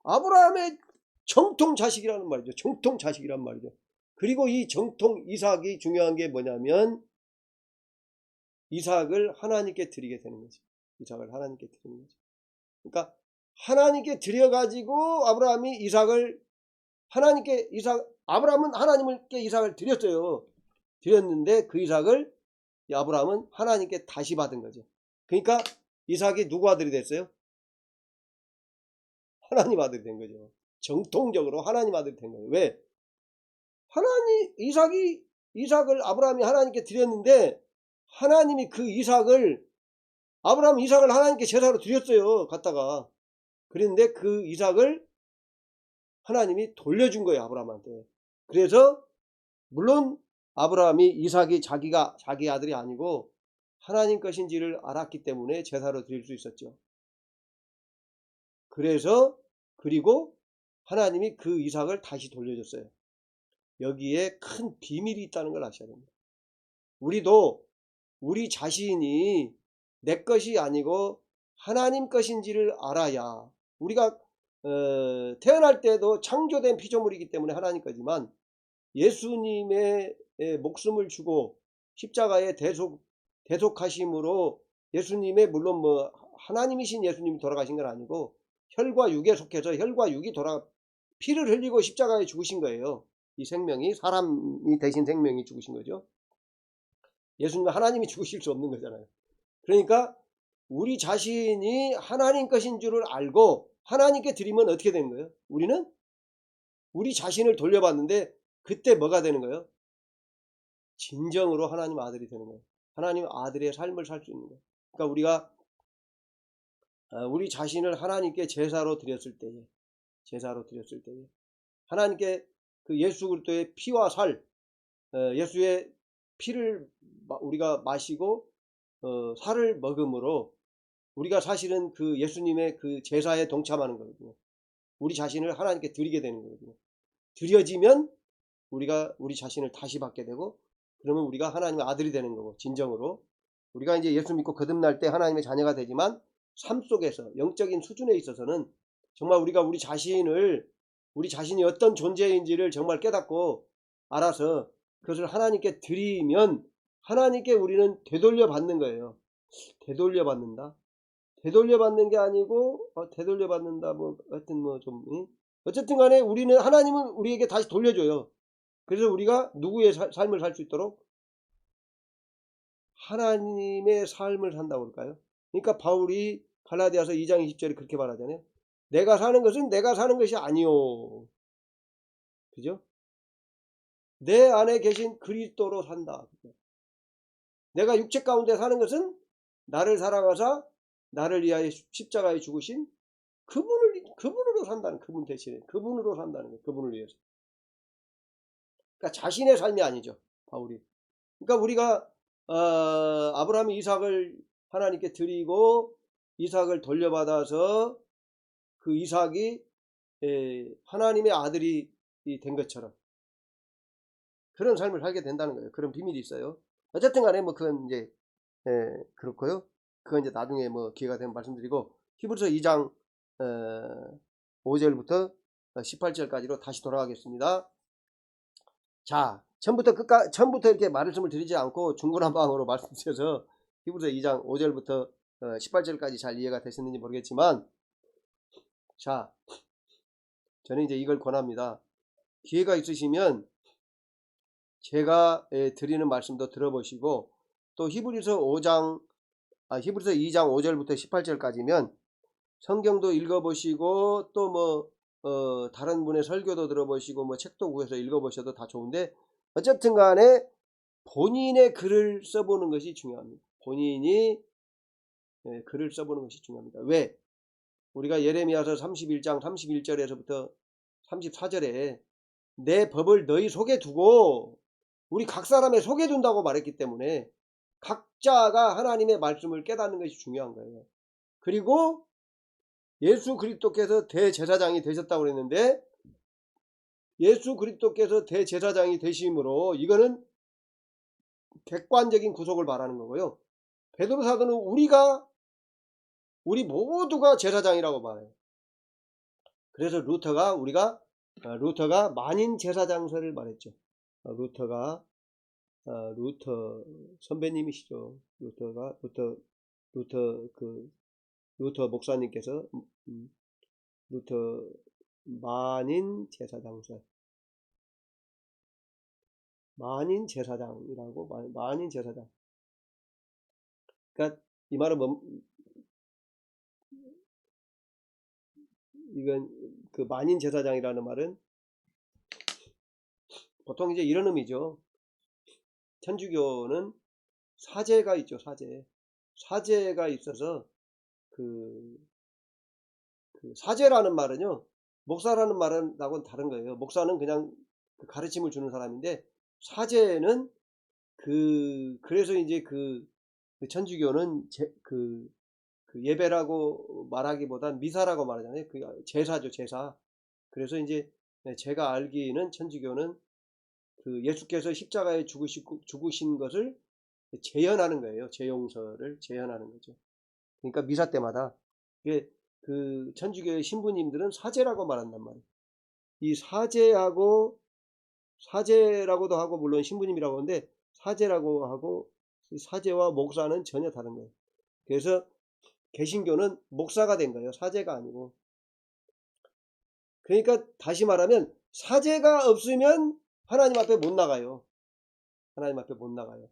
아브라함의 정통 자식이라는 말이죠. 정통 자식이란 말이죠. 그리고 이 정통 이삭이 중요한 게 뭐냐면 이삭을 하나님께 드리게 되는 거죠. 이삭을 하나님께 드리는 거죠. 그러니까 하나님께 드려가지고 아브라함이 아브라함은 하나님께 이삭을 드렸어요. 드렸는데 그 이삭을 아브라함은 하나님께 다시 받은 거죠. 그러니까 이삭이 누구 아들이 됐어요? 하나님 아들이 된 거죠. 정통적으로 하나님 아들이 된 거예요. 왜? 이삭을 아브라함이 하나님께 드렸는데 하나님이 그 아브라함 이삭을 하나님께 제사로 드렸어요. 갖다가. 그런데 그 이삭을 하나님이 돌려준 거예요. 아브라함한테. 그래서 물론 아브라함이 이삭이 자기 아들이 아니고 하나님 것인지를 알았기 때문에 제사로 드릴 수 있었죠. 그리고 하나님이 그 이삭을 다시 돌려줬어요. 여기에 큰 비밀이 있다는 걸 아셔야 됩니다. 우리도 우리 자신이 내 것이 아니고 하나님 것인지를 알아야 우리가 태어날 때도 창조된 피조물이기 때문에 하나님 거지만 예수님의 목숨을 주고 십자가에 대속하심으로 예수님의 물론 뭐 하나님이신 예수님이 돌아가신 건 아니고 혈과 육에 속해서 혈과 육이 피를 흘리고 십자가에 죽으신 거예요. 이 생명이 사람이 되신 생명이 죽으신 거죠. 예수님은 하나님이 죽으실 수 없는 거잖아요. 그러니까 우리 자신이 하나님 것인 줄을 알고 하나님께 드리면 어떻게 되는 거예요? 우리는 우리 자신을 돌려받는데 그때 뭐가 되는 거예요? 진정으로 하나님 아들이 되는 거예요. 하나님 아들의 삶을 살 수 있는 거예요. 그러니까 우리가 우리 자신을 하나님께 제사로 드렸을 때에 하나님께 그 예수 그리스도의 피와 살, 예수의 피를 우리가 마시고 살을 먹음으로 우리가 사실은 그 예수님의 그 제사에 동참하는 거거든요. 우리 자신을 하나님께 드리게 되는 거거든요. 드려지면 우리가 우리 자신을 다시 받게 되고 그러면 우리가 하나님의 아들이 되는 거고 진정으로 우리가 이제 예수 믿고 거듭날 때 하나님의 자녀가 되지만 삶 속에서 영적인 수준에 있어서는 정말 우리가 우리 자신이 어떤 존재인지를 정말 깨닫고 알아서 그것을 하나님께 드리면 하나님께 우리는 되돌려 받는 거예요. 되돌려 받는다. 되돌려 받는 게 아니고 되돌려 받는다 뭐 하여튼 뭐 좀 어쨌든 간에 하나님은 우리에게 다시 돌려줘요. 그래서 우리가 누구의 삶을 살 수 있도록 하나님의 삶을 산다고 그럴까요? 그러니까 바울이 갈라디아서 2장 20절에 그렇게 말하잖아요. 내가 사는 것은 내가 사는 것이 아니요. 그죠? 내 안에 계신 그리스도로 산다. 내가 육체 가운데 사는 것은 나를 사랑하사 나를 위하여 십자가에 죽으신 그분으로 산다는 그분 대신에 그분으로 산다는 거예요. 그분을 위해서. 그러니까 자신의 삶이 아니죠. 바울이. 그러니까 우리가 아브라함이 이삭을 하나님께 드리고 이삭을 돌려받아서 그 이삭이 하나님의 아들이 된 것처럼 그런 삶을 살게 된다는 거예요. 그런 비밀이 있어요. 어쨌든 간에 뭐 그건 이제 그렇고요. 그건 이제 나중에 뭐 기회가 되면 말씀드리고 히브리서 2장 5절부터 18절까지로 다시 돌아가겠습니다. 자, 처음부터 이렇게 말씀을 드리지 않고 중구난방으로 말씀드려서 히브리서 2장 5절부터 18절까지 잘 이해가 되셨는지 모르겠지만 자, 저는 이제 이걸 권합니다. 기회가 있으시면 제가 드리는 말씀도 들어보시고 또 히브리서 2장 5절부터 18절까지면 성경도 읽어보시고 또 뭐 다른 분의 설교도 들어보시고 뭐 책도 구해서 읽어보셔도 다 좋은데 어쨌든 간에 본인의 글을 써보는 것이 중요합니다. 본인이 글을 써보는 것이 중요합니다. 왜? 우리가 예레미야서 31장 31절에서부터 34절에 내 법을 너희 속에 두고 우리 각 사람의 속에 둔다고 말했기 때문에 각자가 하나님의 말씀을 깨닫는 것이 중요한 거예요. 그리고 예수 그리스도께서 대제사장이 되셨다고 그랬는데 예수 그리스도께서 대제사장이 되심으로 이거는 객관적인 구속을 말하는 거고요. 베드로 사도는 우리 모두가 제사장이라고 말해요. 그래서 루터가 만인 제사장설을 말했죠. 루터 선배님이시죠. 루터 목사님께서 루터 만인 제사장설, 만인 제사장이라고 만인 제사장. 그러니까 이 말은 이건 그 만인 제사장이라는 말은 보통 이제 이런 의미죠. 천주교는 사제가 있죠. 사제가 있어서 그 사제라는 말은요, 목사라는 말은 하고는 다른 거예요. 목사는 그냥 그 가르침을 주는 사람인데, 사제는 그래서 이제 그 천주교는 그 예배라고 말하기보단 미사라고 말하잖아요. 그 제사죠, 제사. 그래서 이제 제가 알기는 천주교는 그 예수께서 십자가에 죽으신 것을 재현하는 거예요. 재용서를 재현하는 거죠. 그러니까 미사 때마다 이게 그 천주교의 신부님들은 사제라고 말한단 말이에요. 이 사제라고도 하고 물론 신부님이라고 하는데 사제라고 하고 사제와 목사는 전혀 다른 거예요. 그래서 개신교는 목사가 된 거예요. 사제가 아니고. 그러니까 다시 말하면 사제가 없으면 하나님 앞에 못 나가요. 하나님 앞에 못 나가요.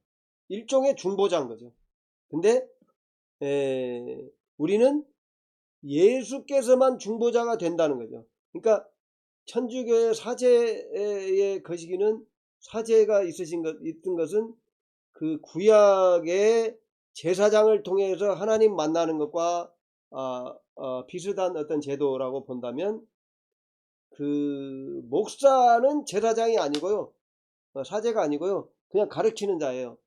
일종의 중보자인 거죠. 근데 우리는 예수께서만 중보자가 된다는 거죠. 그러니까 천주교의 사제의 거시기는 사제가 있던 것은 그 구약의 제사장을 통해서 하나님 만나는 것과 비슷한 어떤 제도라고 본다면 그 목사는 제사장이 아니고요. 사제가 아니고요. 그냥 가르치는 자예요.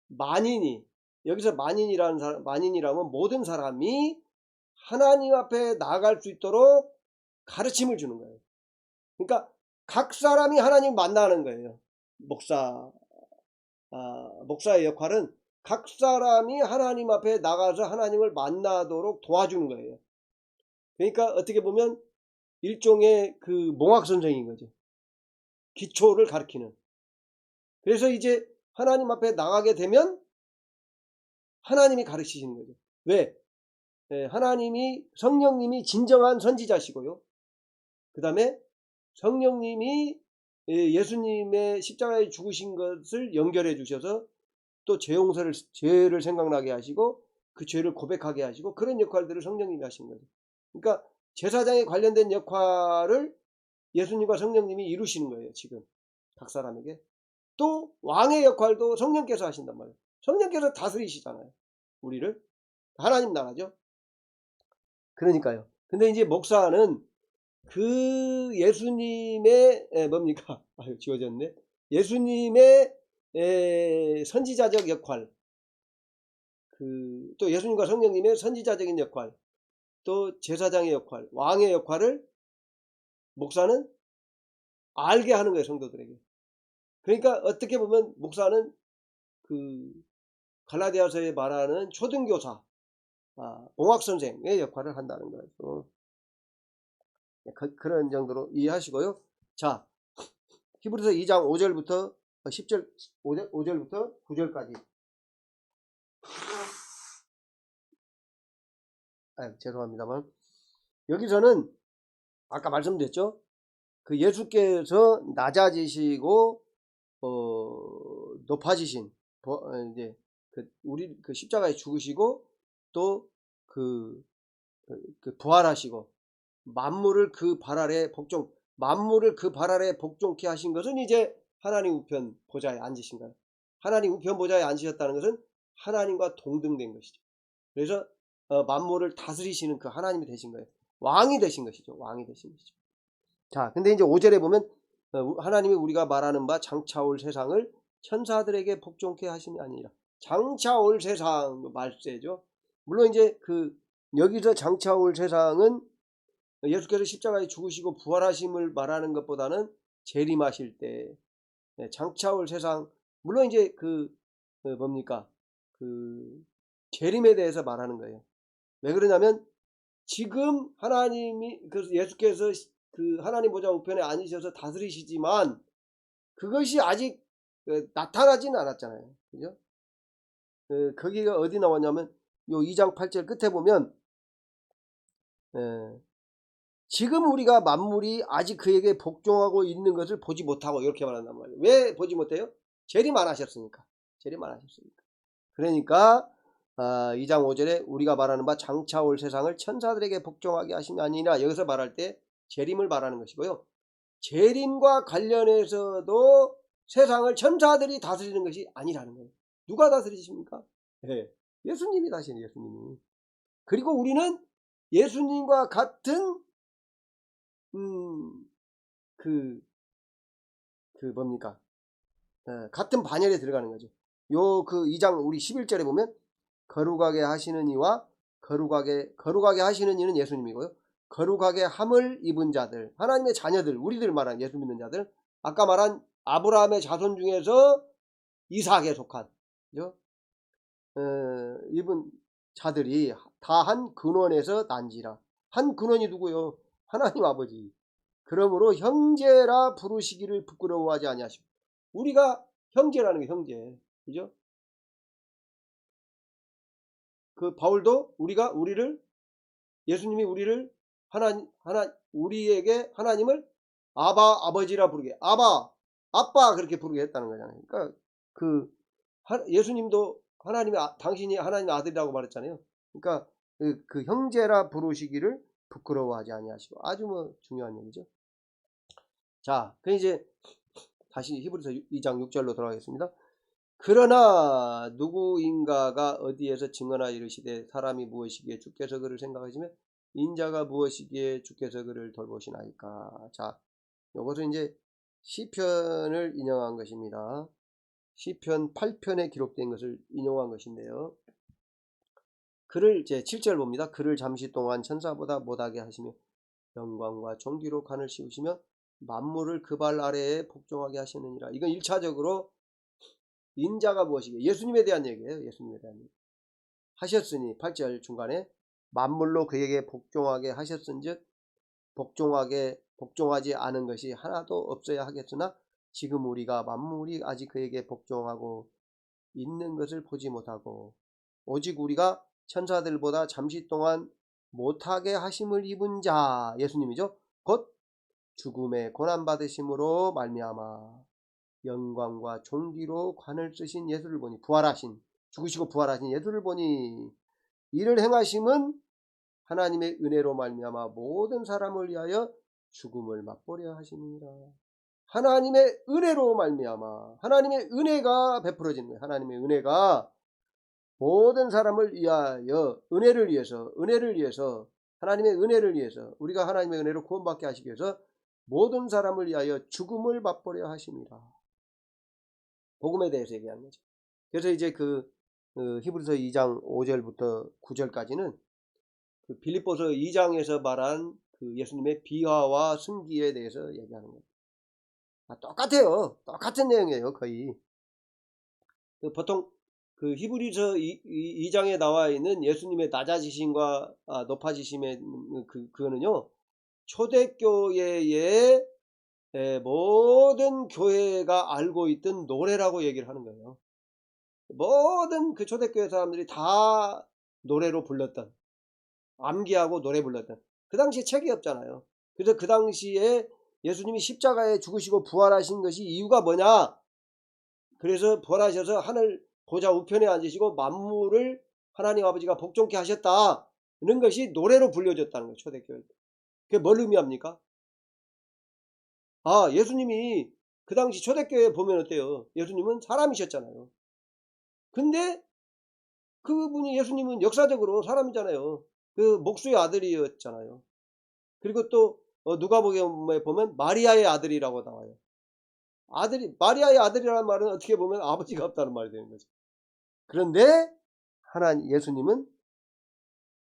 만인이. 여기서 만인이라면 모든 사람이 하나님 앞에 나아갈 수 있도록 가르침을 주는 거예요. 그러니까 각 사람이 하나님 만나는 거예요. 목사의 역할은 각 사람이 하나님 앞에 나가서 하나님을 만나도록 도와주는 거예요. 그러니까 어떻게 보면 일종의 그 몽학 선생인 거죠. 기초를 가르치는. 그래서 이제 하나님 앞에 나가게 되면 하나님이 가르치시는 거죠. 왜? 성령님이 진정한 선지자시고요. 그 다음에 성령님이 예수님의 십자가에 죽으신 것을 연결해 주셔서 또 죄를 생각나게 하시고 그 죄를 고백하게 하시고 그런 역할들을 성령님이 하신 거죠. 그러니까 제사장에 관련된 역할을 예수님과 성령님이 이루시는 거예요. 지금 각 사람에게. 또 왕의 역할도 성령께서 하신단 말이에요. 성령께서 다스리시잖아요. 우리를. 하나님 나라죠. 그러니까요. 근데 이제 목사는 그 예수님의 뭡니까? 지워졌네. 예수님의 선지자적 역할, 또 예수님과 성령님의 선지자적인 역할, 또 제사장의 역할, 왕의 역할을 목사는 알게 하는 거예요, 성도들에게. 그러니까 어떻게 보면 목사는 그 갈라디아서에 말하는 초등교사, 봉학선생의 역할을 한다는 거예요. 그런 정도로 이해하시고요. 자, 히브리서 2장 5절부터 5절부터 9절까지. 죄송합니다만 여기서는 아까 말씀드렸죠. 그 예수께서 낮아지시고 높아지신 이제 우리 그 십자가에 죽으시고 또 그 부활하시고 만물을 그 발 아래 복종케 하신 것은 이제 하나님 우편 보좌에 앉으신 거예요. 하나님 우편 보좌에 앉으셨다는 것은 하나님과 동등된 것이죠. 그래서 만물을 다스리시는 그 하나님이 되신 거예요. 왕이 되신 것이죠. 왕이 되신 것이죠. 자, 근데 이제 5절에 보면 하나님이 우리가 말하는 바 장차 올 세상을 천사들에게 복종케 하심이 아니라, 장차 올 세상 말세죠. 물론 이제 여기서 장차 올 세상은 예수께서 십자가에 죽으시고 부활하심을 말하는 것보다는 재림하실 때 장차 올 세상, 물론 이제 뭡니까 재림에 대해서 말하는 거예요. 왜 그러냐면 지금 하나님이 예수께서 하나님 보좌 우편에 앉으셔서 다스리시지만 그것이 아직 나타나지는 않았잖아요. 그죠? 거기가 어디 나왔냐면 요 2장 8절 끝에 보면 지금 우리가 만물이 아직 그에게 복종하고 있는 것을 보지 못하고 이렇게 말한단 말이에요. 왜 보지 못해요? 재림 안 하셨으니까. 재림 안 하셨으니까. 그러니까 2장 5절에 우리가 말하는 바 장차 올 세상을 천사들에게 복종하게 하심이 아니라, 여기서 말할 때 재림을 말하는 것이고요. 재림과 관련해서도 세상을 천사들이 다스리는 것이 아니라는 거예요. 누가 다스리십니까? 예수님이 다스리는, 예수님이. 그리고 우리는 예수님과 같은 뭡니까? 같은 반열에 들어가는 거죠. 요 2장 우리 11절에 보면 거룩하게 하시는 이와 거룩하게 하시는 이는 예수님이고요. 거룩하게 함을 입은 자들, 하나님의 자녀들, 우리들 말한 예수 믿는 자들, 아까 말한 아브라함의 자손 중에서 이삭에 속한, 그죠? 입은 자들이 다 한 근원에서 난지라. 한 근원이 누구요? 하나님 아버지. 그러므로 형제라 부르시기를 부끄러워하지 아니하시고. 우리가 형제라는 게 형제, 그죠? 바울도 예수님이 우리를 우리에게 하나님을 아버지라 부르게, 아빠 그렇게 부르게 했다는 거잖아요. 그러니까 예수님도 당신이 하나님의 아들이라고 말했잖아요. 그러니까 그 형제라 부르시기를 부끄러워하지 아니하시고, 아주 중요한 얘기죠. 자, 그 이제 다시 히브리서 2장 6절로 돌아가겠습니다. 그러나 누구인가가 어디에서 증언하여 이르시되 사람이 무엇이기에 주께서 그를 생각하시며 인자가 무엇이기에 주께서 그를 돌보시나이까. 자, 요것은 이제 시편을 인용한 것입니다. 시편 8편에 기록된 것을 인용한 것인데요. 그를 이제 7절 봅니다. 그를 잠시 동안 천사보다 못하게 하시며 영광과 존귀로 관을 씌우시며 만물을 그 발 아래에 복종하게 하시느니라. 이건 1차적으로 인자가 무엇이기에, 예수님에 대한 얘기예요. 예수님에 대한 얘기. 하셨으니 8절 중간에 만물로 그에게 복종하게 하셨은즉 복종하지 않은 것이 하나도 없어야 하겠으나 지금 우리가 만물이 아직 그에게 복종하고 있는 것을 보지 못하고 오직 우리가 천사들보다 잠시 동안 못하게 하심을 입은 자, 예수님이죠. 곧 죽음의 고난받으심으로 말미암아 영광과 존귀로 관을 쓰신 예수를 보니, 죽으시고 부활하신 예수를 보니 이를 행하심은 하나님의 은혜로 말미암아 모든 사람을 위하여 죽음을 맛보려 하심이라. 하나님의 은혜로 말미암아, 하나님의 은혜가 베풀어지는 거예요. 하나님의 은혜가 모든 사람을 위하여, 은혜를 위해서 하나님의 은혜를 위해서, 우리가 하나님의 은혜로 구원받게 하시기 위해서 모든 사람을 위하여 죽음을 맛보려 하심이라. 복음에 대해서 얘기하는 거죠. 그래서 이제 히브리서 2장 5절부터 9절까지는 빌립보서 2장에서 말한 예수님의 비화와 승기에 대해서 얘기하는 거예요. 똑같아요. 똑같은 내용이에요. 거의. 보통 히브리서 2장에 나와 있는 예수님의 낮아지심과 높아지심의 그거는요, 초대교회의 모든 교회가 알고 있던 노래라고 얘기를 하는 거예요. 모든 초대교회 사람들이 다 노래로 불렀던, 암기하고 노래 불렀던. 그 당시에 책이 없잖아요. 그래서 그 당시에 예수님이 십자가에 죽으시고 부활하신 것이 이유가 뭐냐? 그래서 부활하셔서 하늘 보좌 우편에 앉으시고 만물을 하나님 아버지가 복종케 하셨다는 것이 노래로 불려졌다는 거예요. 초대교회. 그게 뭘 의미합니까? 예수님이 그 당시 초대교회 보면 어때요? 예수님은 사람이셨잖아요. 근데 그분이, 예수님은 역사적으로 사람이잖아요. 목수의 아들이었잖아요. 그리고 또 누가복음에 보면 마리아의 아들이라고 나와요. 마리아의 아들이라는 말은 어떻게 보면 아버지가 없다는 말이 되는 거죠. 그런데 예수님은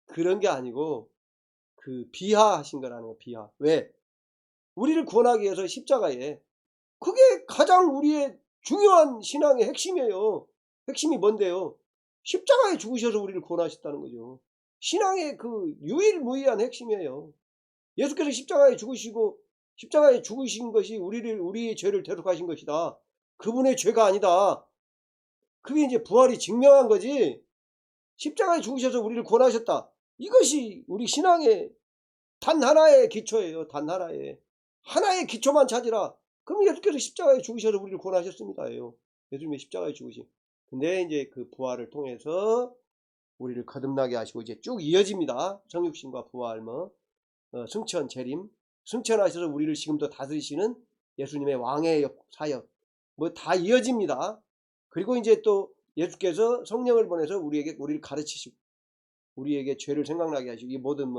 그런 게 아니고 그 비하하신 거라는 거. 비하. 왜? 우리를 구원하기 위해서 십자가에, 그게 가장 우리의 중요한 신앙의 핵심이에요. 핵심이 뭔데요? 십자가에 죽으셔서 우리를 구원하셨다는 거죠. 신앙의 그 유일무이한 핵심이에요. 예수께서 십자가에 죽으시고 십자가에 죽으신 것이 우리의 죄를 대속하신 것이다. 그분의 죄가 아니다. 그게 이제 부활이 증명한 거지. 십자가에 죽으셔서 우리를 구원하셨다. 이것이 우리 신앙의 단 하나의 기초예요. 단 하나의 기초만 찾으라. 그럼 예수께서 십자가에 죽으셔서 우리를 구원하셨습니다. 예수님의 십자가에 죽으신. 근데 이제 그 부활을 통해서 우리를 거듭나게 하시고 이제 쭉 이어집니다. 성육신과 부활, 승천, 재림, 승천하셔서 우리를 지금도 다스리시는 예수님의 왕의 사역, 다 이어집니다. 그리고 이제 또 예수께서 성령을 보내서 우리를 가르치시고 우리에게 죄를 생각나게 하시고 이 모든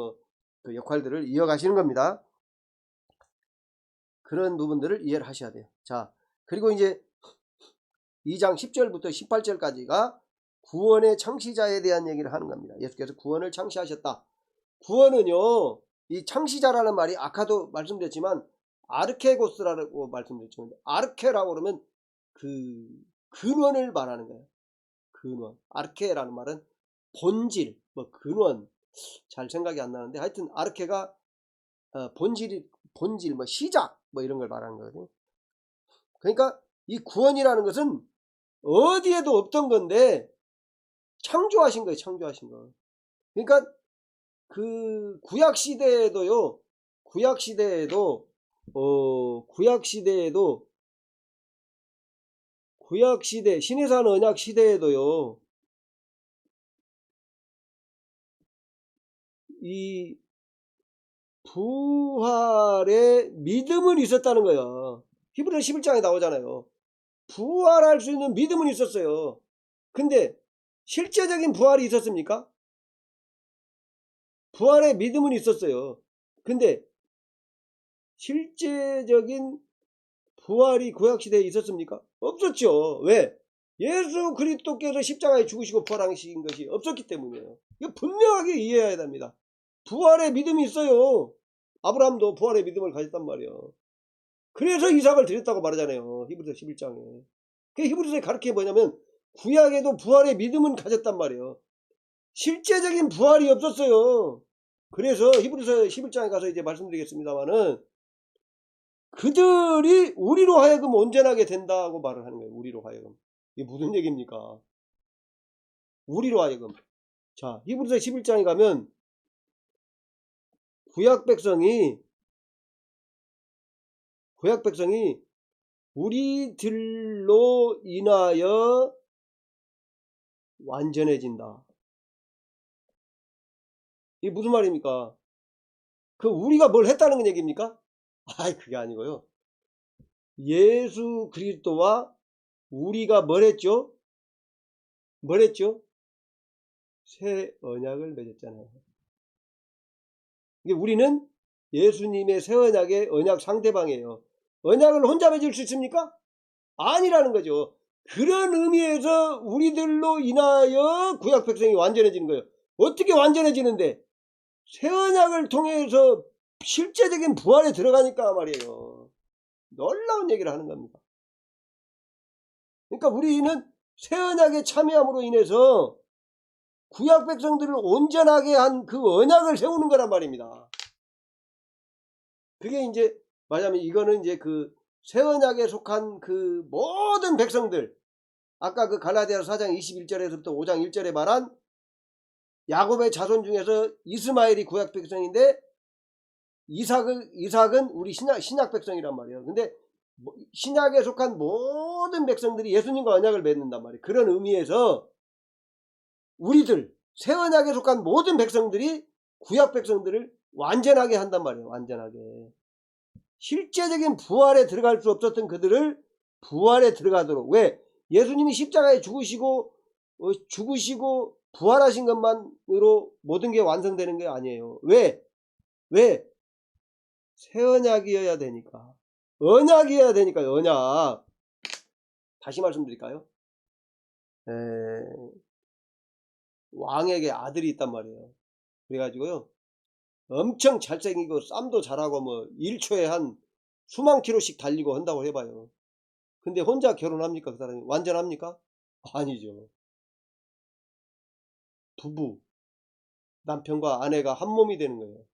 그 역할들을 이어가시는 겁니다. 그런 부분들을 이해를 하셔야 돼요. 자, 그리고 이제 2장 10절부터 18절까지가 구원의 창시자에 대한 얘기를 하는 겁니다. 예수께서 구원을 창시하셨다. 구원은요, 이 창시자라는 말이 아까도 말씀드렸지만 아르케고스라고 말씀드렸죠. 아르케라고 그러면 그 근원을 말하는 거예요. 근원. 아르케라는 말은 본질, 근원. 잘 생각이 안 나는데 하여튼 아르케가 본질, 시작, 이런 걸 말하는 거거든요. 그러니까 이 구원이라는 것은 어디에도 없던 건데 창조하신 거예요. 창조하신 거. 그러니까 그 구약 시대에도 신해산 언약 시대에도요. 이 부활의 믿음은 있었다는 거예요. 히브리서 11장에 나오잖아요. 부활할 수 있는 믿음은 있었어요. 근데 실제적인 부활이 있었습니까? 부활의 믿음은 있었어요. 근데 실제적인 부활이 구약시대에 있었습니까? 없었죠. 왜? 예수 그리스도께서 십자가에 죽으시고 부활하신 것이 없었기 때문이에요. 이거 분명하게 이해해야 됩니다. 부활의 믿음이 있어요. 아브라함도 부활의 믿음을 가졌단 말이에요. 그래서 이삭을 드렸다고 말하잖아요. 히브리서 11장에. 그 히브리서의 가르침이 뭐냐면 구약에도 부활의 믿음은 가졌단 말이에요. 실제적인 부활이 없었어요. 그래서 히브리서 11장에 가서 이제 말씀드리겠습니다만은 그들이 우리로 하여금 온전하게 된다고 말을 하는 거예요. 우리로 하여금. 이게 무슨 얘기입니까? 우리로 하여금. 자, 히브리서 11장에 가면 구약 백성이 우리들로 인하여 완전해진다. 이게 무슨 말입니까? 그 우리가 뭘 했다는 얘기입니까? 아이, 그게 아니고요. 예수 그리스도와 우리가 뭘 했죠? 새 언약을 맺었잖아요. 우리는 예수님의 새 언약의 언약 상대방이에요. 언약을 혼자 맺을 수 있습니까? 아니라는 거죠. 그런 의미에서 우리들로 인하여 구약 백성이 완전해지는 거예요. 어떻게 완전해지는데? 새 언약을 통해서 실제적인 부활에 들어가니까 말이에요. 놀라운 얘기를 하는 겁니다. 그러니까 우리는 새 언약에 참여함으로 인해서 구약 백성들을 온전하게 한 그 언약을 세우는 거란 말입니다. 그게 이제 말하자면 이거는 이제 그 새 언약에 속한 그 모든 백성들, 아까 그 갈라디아서 4장 21절에서부터 5장 1절에 말한 야곱의 자손 중에서 이스마엘이 구약 백성인데 이삭은 우리 신약 백성이란 말이에요. 근데 신약에 속한 모든 백성들이 예수님과 언약을 맺는단 말이에요. 그런 의미에서 우리들 새 언약에 속한 모든 백성들이 구약 백성들을 완전하게 한단 말이에요. 완전하게. 실제적인 부활에 들어갈 수 없었던 그들을 부활에 들어가도록. 왜? 예수님이 십자가에 죽으시고 부활하신 것만으로 모든 게 완성되는 게 아니에요. 왜? 새 언약이어야 되니까. 언약이어야 되니까요. 언약. 다시 말씀드릴까요? 왕에게 아들이 있단 말이에요. 그래가지고요. 엄청 잘생기고 쌈도 잘하고 뭐 1초에 한 수만 킬로씩 달리고 한다고 해봐요. 근데 혼자 결혼합니까? 그 사람이 완전합니까? 아니죠. 부부, 남편과 아내가 한 몸이 되는 거예요.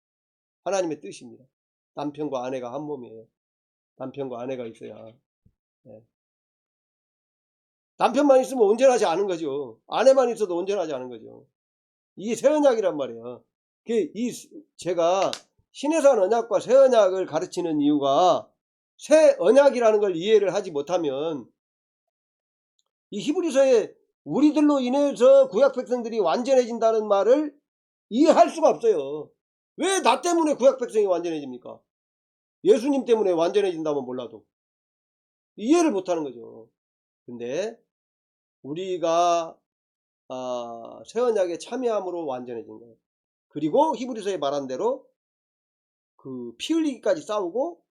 하나님의 뜻입니다. 남편과 아내가 한 몸이에요. 남편과 아내가 있어야. 네. 남편만 있으면 온전하지 않은 거죠. 아내만 있어도 온전하지 않은 거죠. 이게 새 언약이란 말이에요. 제가 신해산 언약과 새 언약을 가르치는 이유가 새 언약이라는 걸 이해를 하지 못하면 이 히브리서에 우리들로 인해서 구약 백성들이 완전해진다는 말을 이해할 수가 없어요. 왜 나 때문에 구약 백성이 완전해집니까? 예수님 때문에 완전해진다면 몰라도 이해를 못하는 거죠. 근데 우리가 새 언약에 참여함으로 완전해진 거예요. 그리고 히브리서에 말한 대로 그 피 흘리기까지 싸우고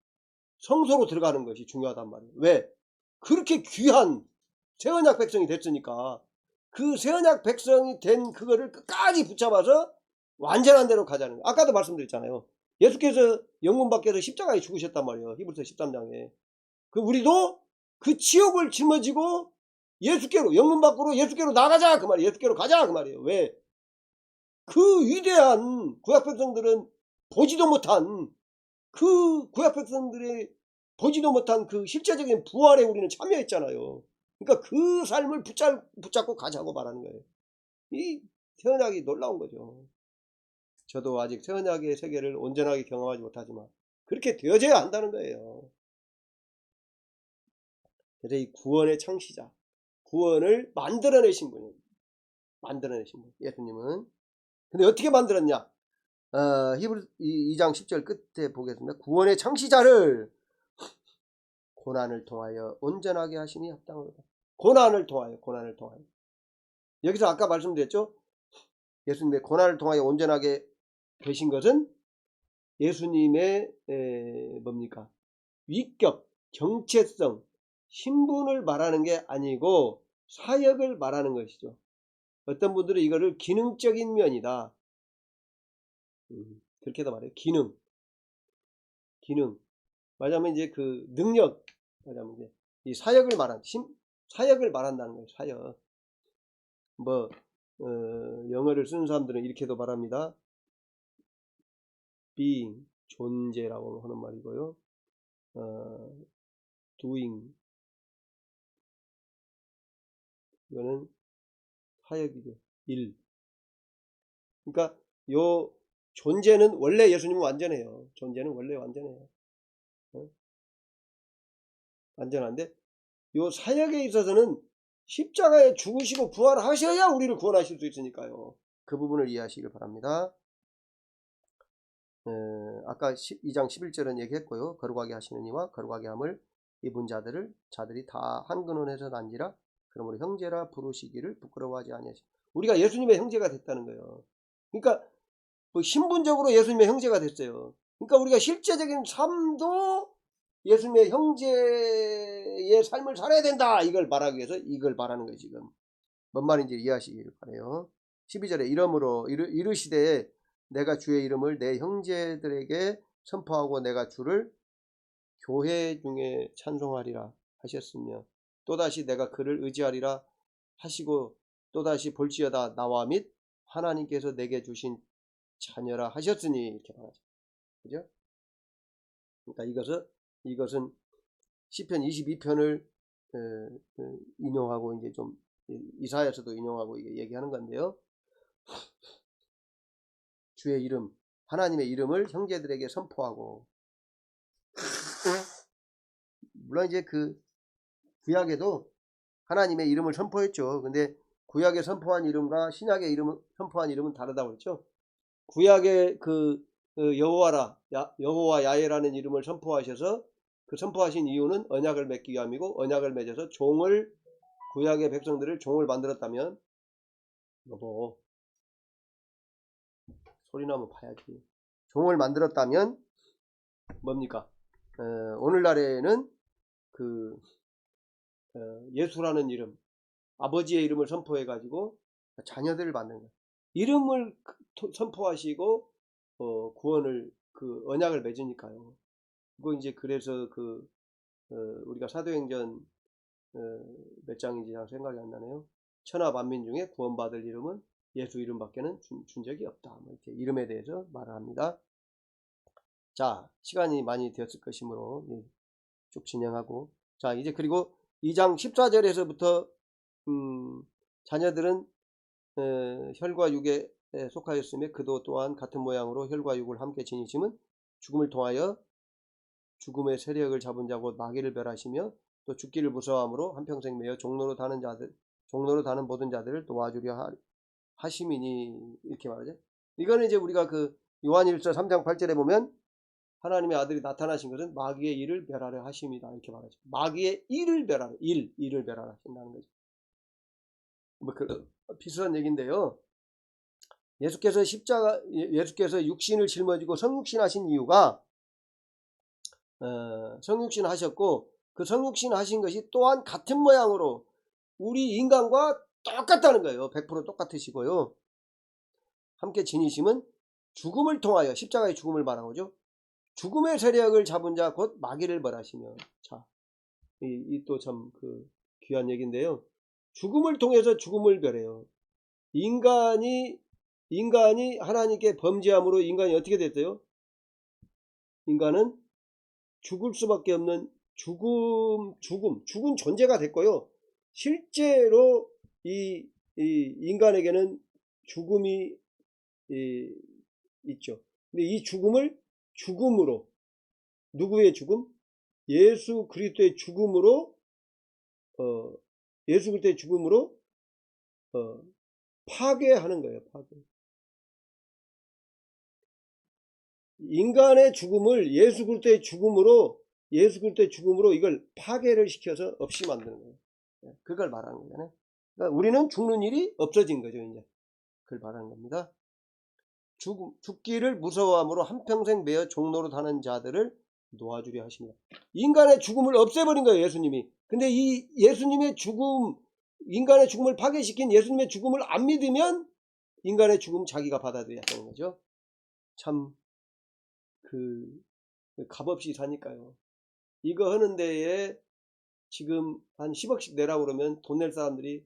성소로 들어가는 것이 중요하단 말이에요. 왜? 그렇게 귀한 새 언약 백성이 됐으니까 그 새 언약 백성이 된 그거를 끝까지 붙잡아서 완전한 대로 가자는 거예요. 아까도 말씀드렸잖아요. 예수께서 영문 밖에서 십자가에 죽으셨단 말이에요. 히브리서 13장에. 그 우리도 그 지옥을 짊어지고 예수께로, 영문 밖으로 예수께로 나가자 그 말이에요. 예수께로 가자 그 말이에요. 왜? 그 위대한 구약 백성들은 보지도 못한 그 구약 백성들의 보지도 못한 그 실제적인 부활에 우리는 참여했잖아요. 그러니까 그 삶을 붙잡고 가자고 말하는 거예요. 이 새언약이 놀라운 거죠. 저도 아직 새언약의 세계를 온전하게 경험하지 못하지만 그렇게 되어져야 한다는 거예요. 그래서 이 구원의 창시자, 구원을 만들어내신 분이에요. 만들어내신 분, 예수님은. 근데 어떻게 만들었냐? 히브리 2장 10절 끝에 보겠습니다. 구원의 창시자를 고난을 통하여 온전하게 하시니 합당하다. 고난을 통하여. 여기서 아까 말씀드렸죠? 예수님의 고난을 통하여 온전하게 되신 것은 예수님의 뭡니까? 위격, 정체성, 신분을 말하는 게 아니고 사역을 말하는 것이죠. 어떤 분들은 이거를 기능적인 면이다. 그렇게도 말해요. 기능. 말하자면 이제 그 능력. 말하자면 이제 이 사역을 말한다는 거예요. 사역. 영어를 쓰는 사람들은 이렇게도 말합니다. being, 존재라고 하는 말이고요. doing, 이거는 사역이죠. 일. 그러니까 요 존재는 원래 예수님은 완전해요. 존재는 원래 완전해요. 완전한데 요 사역에 있어서는 십자가에 죽으시고 부활하셔야 우리를 구원하실 수 있으니까요. 그 부분을 이해하시길 바랍니다. 아까 2장 11절은 얘기했고요. 거룩하게 하시는 이와 거룩하게 함을 입은 자들이 다 한 근원에서 난지라 그러므로 형제라 부르시기를 부끄러워하지 아니하시. 우리가 예수님의 형제가 됐다는 거예요. 그러니까 뭐 신분적으로 예수님의 형제가 됐어요. 그러니까 우리가 실제적인 삶도 예수님의 형제의 삶을 살아야 된다. 이걸 말하기 위해서 이걸 말하는 거예요. 지금 뭔 말인지 이해하시길 바라요. 12절에 이름으로 이르시되 내가 주의 이름을 내 형제들에게 선포하고 내가 주를 교회 중에 찬송하리라 하셨으며 또다시 내가 그를 의지하리라 하시고 또다시 볼지어다 나와 및 하나님께서 내게 주신 자녀라 하셨으니 이렇게 말하죠. 그죠? 그러니까 이것은 시편 22편을 인용하고 이제 좀 이사야서도 인용하고 이게 얘기하는 건데요. 주의 이름, 하나님의 이름을 형제들에게 선포하고 물론 이제 그 구약에도 하나님의 이름을 선포했죠. 근데 구약에 선포한 이름과 신약의 선포한 이름은 다르다고 했죠. 구약의 그 여호와 야훼라는 이름을 선포하셔서 그 선포하신 이유는 언약을 맺기 위함이고 언약을 맺어서 구약의 백성들을 종을 만들었다면 여보 소리 나면 봐야지. 종을 만들었다면 뭡니까? 오늘날에는 그 예수라는 이름, 아버지의 이름을 선포해 가지고 자녀들을 만든 거예요. 이름을 선포하시고 구원을 그 언약을 맺으니까요. 그거 이제 그래서 우리가 사도행전 몇 장인지 잘 생각이 안 나네요. 천하 만민 중에 구원받을 이름은 예수 이름밖에는 준 적이 없다. 뭐 이렇게 이름에 대해서 말을 합니다. 자, 시간이 많이 되었을 것이므로 쭉 진행하고, 자, 이제 그리고 2장 14절에서부터 자녀들은 혈과 육에 속하였으며 그도 또한 같은 모양으로 혈과 육을 함께 지니심은 죽음을 통하여 죽음의 세력을 잡은 자 곧 마귀를 멸하시며 또 죽기를 무서워함으로 한평생 매여 종로로 다는 모든 자들을 도와주려 하심이니, 이렇게 말하죠. 이거는 이제 우리가 그 요한일서 3장 8절에 보면 하나님의 아들이 나타나신 것은 마귀의 일을 멸하려 하심이다, 이렇게 말하죠. 마귀의 일을 멸하려, 일을 멸하려 하신다는 거죠. 뭐 비슷한 얘기인데요. 예수께서 육신을 짊어지고 성육신 하신 이유가 성육신 하셨고, 그 성육신 하신 것이 또한 같은 모양으로 우리 인간과 똑같다는 거예요. 100% 똑같으시고요. 함께 지니심은 죽음을 통하여, 십자가의 죽음을 말하는 거죠. 죽음의 세력을 잡은 자 곧 마귀를 벌하시며. 자, 이 또 참 귀한 얘기인데요. 죽음을 통해서 죽음을 멸해요. 인간이 하나님께 범죄함으로 인간이 어떻게 됐어요? 인간은 죽을 수밖에 없는 죽은 존재가 됐고요. 실제로 이 인간에게는 죽음이 있죠. 근데 이 죽음으로, 누구의 죽음? 예수 그리스도의 죽음으로 파괴하는 거예요. 파괴. 인간의 죽음을 예수 그리스도의 죽음으로 이걸 파괴를 시켜서 없이 만드는 거예요. 그걸 말하는 거잖아요. 그러니까 우리는 죽는 일이 없어진 거죠. 이제 그걸 말하는 겁니다. 죽기를 무서워함으로 한평생 매여 종로로 다는 자들을 놓아주려 하십니다. 인간의 죽음을 없애버린 거예요, 예수님이. 근데 이 예수님의 죽음, 인간의 죽음을 파괴시킨 예수님의 죽음을 안 믿으면 인간의 죽음 자기가 받아들여야 되는 거죠. 참 값없이 사니까요. 이거 하는 데에 지금 한 10억씩 내라고 그러면 돈 낼 사람들이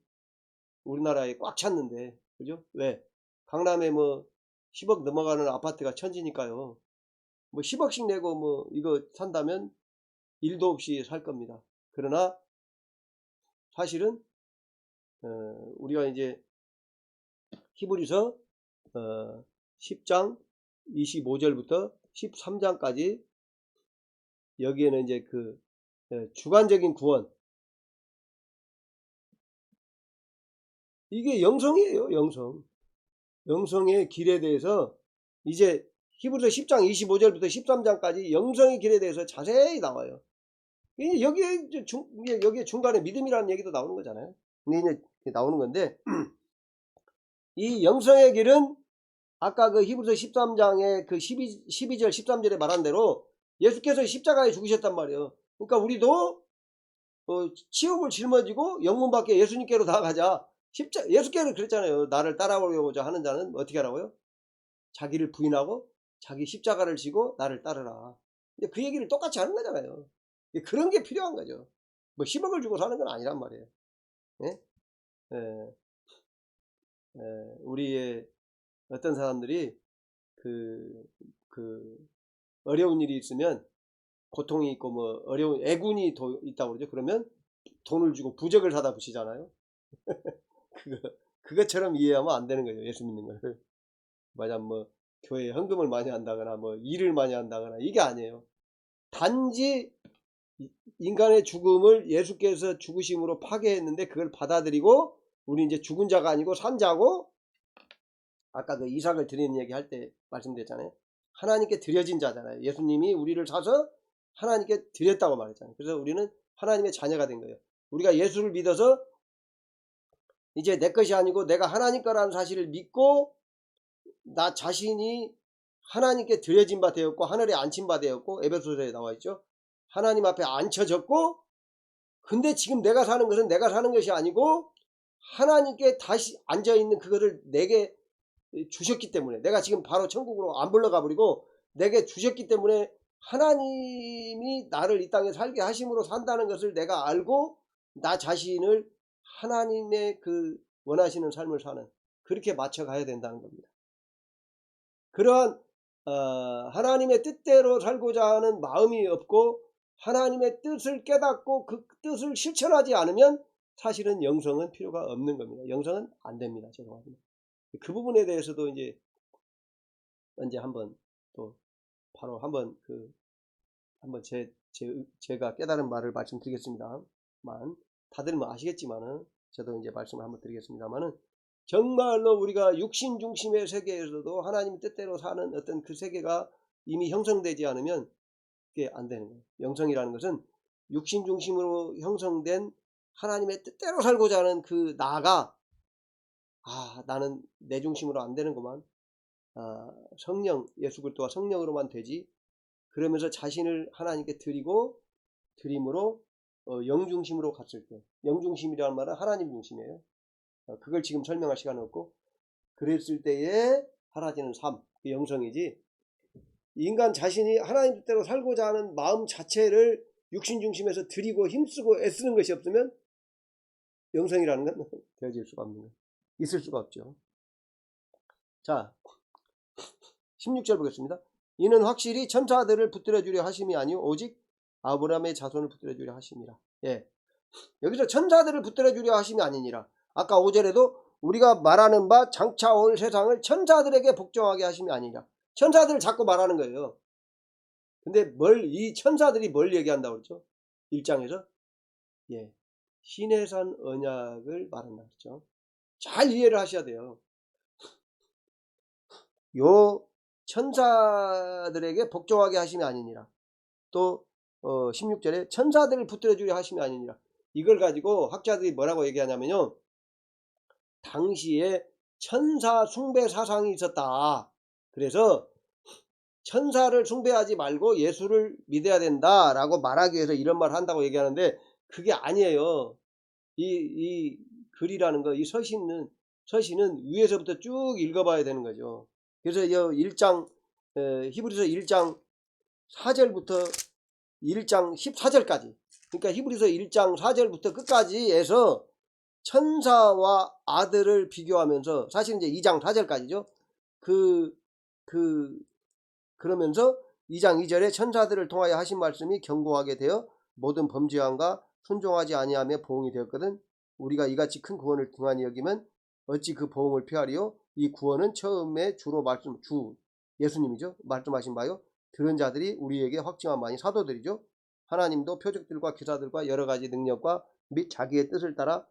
우리나라에 꽉 찼는데, 그죠? 왜? 강남에 뭐 10억 넘어가는 아파트가 천지니까요. 뭐 10억씩 내고 뭐 이거 산다면 일도 없이 살 겁니다. 그러나 사실은 우리가 이제 히브리서 10장 25절부터 13장까지 여기에는 이제 주관적인 구원, 이게 영성이에요. 영성의 길에 대해서 이제 히브리서 10장 25절부터 13장까지 영성의 길에 대해서 자세히 나와요. 여기에 중간에 믿음이라는 얘기도 나오는 거잖아요. 근데 이제 나오는 건데, 이 영성의 길은 아까 히브리서 13장의 12절 13절에 말한 대로 예수께서 십자가에 죽으셨단 말이에요. 그러니까 우리도 치욕을 짊어지고 영문 밖에 예수님께로 나아가자. 예수께서 그랬잖아요. 나를 따라오려고자 하는 자는 어떻게 하라고요? 자기를 부인하고 자기 십자가를 지고 나를 따르라. 그 얘기를 똑같이 하는 거잖아요. 그런 게 필요한 거죠. 뭐 10억을 주고 사는 건 아니란 말이에요. 예? 우리의 어떤 사람들이 어려운 일이 있으면, 고통이 있고 뭐 어려운 애군이 있다고 그러죠. 그러면 돈을 주고 부적을 사다 붙이잖아요. 그것처럼 이해하면 안 되는 거죠. 예수 믿는 걸. 맞아, 뭐 교회에 헌금을 많이 한다거나 뭐 일을 많이 한다거나 이게 아니에요. 단지 인간의 죽음을 예수께서 죽으심으로 파괴했는데 그걸 받아들이고, 우리 이제 죽은 자가 아니고 산 자고, 아까 이삭을 드리는 얘기 할 때 말씀드렸잖아요. 하나님께 드려진 자잖아요. 예수님이 우리를 사서 하나님께 드렸다고 말했잖아요. 그래서 우리는 하나님의 자녀가 된 거예요. 우리가 예수를 믿어서 이제 내 것이 아니고 내가 하나님 거라는 사실을 믿고 나 자신이 하나님께 드려진 바 되었고 하늘에 앉힌 바 되었고, 에베소서에 나와 있죠. 하나님 앞에 앉혀졌고, 근데 지금 내가 사는 것은 내가 사는 것이 아니고 하나님께 다시 앉아있는 그것을 내게 주셨기 때문에, 내가 지금 바로 천국으로 안 불러가 버리고 내게 주셨기 때문에 하나님이 나를 이 땅에 살게 하심으로 산다는 것을 내가 알고 나 자신을 하나님의 그 원하시는 삶을 사는, 그렇게 맞춰 가야 된다는 겁니다. 그러한 하나님의 뜻대로 살고자 하는 마음이 없고 하나님의 뜻을 깨닫고 그 뜻을 실천하지 않으면 사실은 영성은 필요가 없는 겁니다. 영성은 안 됩니다. 죄송합니다. 그 부분에 대해서도 이제 언제 한번 또 바로 한번 제가 깨달은 말을 말씀드리겠습니다만, 다들 뭐 아시겠지만은 저도 이제 말씀을 한번 드리겠습니다만은, 정말로 우리가 육신 중심의 세계에서도 하나님 뜻대로 사는 어떤 그 세계가 이미 형성되지 않으면 그게 안 되는 거예요. 영성이라는 것은 육신 중심으로 형성된 하나님의 뜻대로 살고자 하는 그 나가, 나는 내 중심으로 안 되는구만, 성령, 예수 그리스도와 성령으로만 되지, 그러면서 자신을 하나님께 드림으로 영중심으로 갔을 때, 영중심이라는 말은 하나님 중심이에요. 그걸 지금 설명할 시간은 없고, 그랬을 때에 사라지는 삶, 그 영성이지, 인간 자신이 하나님 뜻대로 살고자 하는 마음 자체를 육신 중심에서 드리고 힘쓰고 애쓰는 것이 없으면 영성이라는 건 되어질 수가 없는 거예요. 있을 수가 없죠. 자, 16절 보겠습니다. 이는 확실히 천사들을 붙들어 주려 하심이 아니요 오직 아브라함의 자손을 붙들어 주려 하심이라. 예. 여기서 천사들을 붙들어 주려 하심이 아니니라. 아까 5절에도 우리가 말하는 바 장차 올 세상을 천사들에게 복종하게 하심이 아니라. 천사들을 자꾸 말하는 거예요. 근데 이 천사들이 뭘 얘기한다고 그랬죠? 1장에서 예, 시내산 언약을 말한다 그랬죠. 잘 이해를 하셔야 돼요. 요 천사들에게 복종하게 하심이 아니니라. 또 16절에 천사들을 붙들어 주려 하심이 아니니라. 이걸 가지고 학자들이 뭐라고 얘기하냐면요, 당시에 천사 숭배 사상이 있었다. 그래서 천사를 숭배하지 말고 예수를 믿어야 된다라고 말하기 위해서 이런 말을 한다고 얘기하는데, 그게 아니에요. 이 글이라는 거, 이 서신은 위에서부터 쭉 읽어봐야 되는 거죠. 그래서 1장 히브리서 1장 4절부터 1장 14절까지, 그러니까 히브리서 1장 4절부터 끝까지 해서 천사와 아들을 비교하면서, 사실 이제 2장 4절까지죠. 그러면서 2장 2절에 천사들을 통하여 하신 말씀이 견고하게 되어 모든 범죄함과 순종하지 아니하며 보응이 되었거든. 우리가 이같이 큰 구원을 등한히 여기면 어찌 그 보응을 피하리요? 이 구원은 처음에 주 예수님이죠. 말씀하신 바요. 들은 자들이 우리에게 확증한 바니 사도들이죠. 하나님도 표적들과 기사들과 여러 가지 능력과 및 자기의 뜻을 따라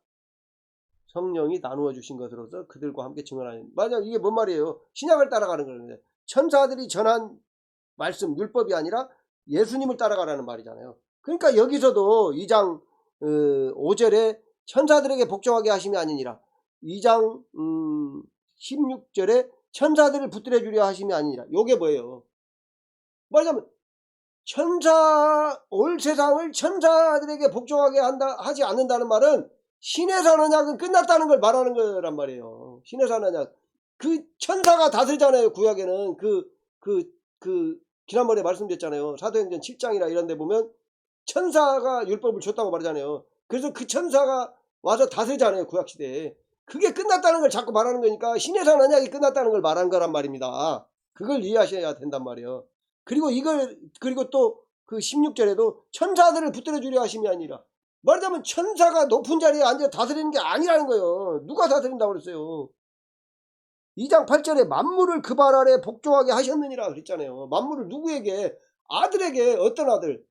성령이 나누어 주신 것으로서 그들과 함께 증언하는. 만약 이게 뭔 말이에요? 신약을 따라가는 거는데, 천사들이 전한 말씀, 율법이 아니라 예수님을 따라가라는 말이잖아요. 그러니까 여기서도 2장 5절에 천사들에게 복종하게 하심이 아니니라, 2장 16절에 천사들을 붙들어 주려 하심이 아니니라. 요게 뭐예요? 말하자면 올 세상을 천사들에게 복종하게 하지 않는다는 말은 신의 언약은 끝났다는 걸 말하는 거란 말이에요. 신의 언약. 그 천사가 다스리잖아요. 구약에는 지난번에 말씀드렸잖아요. 사도행전 7장이나 이런 데 보면 천사가 율법을 줬다고 말하잖아요. 그래서 그 천사가 와서 다스리잖아요. 구약시대에. 그게 끝났다는 걸 자꾸 말하는 거니까 신의 언약이 끝났다는 걸 말한 거란 말입니다. 그걸 이해하셔야 된단 말이에요. 그리고 또 그 16절에도 천사들을 붙들어 주려 하심이 아니라, 말하자면 천사가 높은 자리에 앉아 다스리는 게 아니라는 거예요. 누가 다스린다고 그랬어요? 2장 8절에 만물을 그 발 아래 복종하게 하셨느니라 그랬잖아요. 만물을 누구에게? 아들에게. 어떤 아들?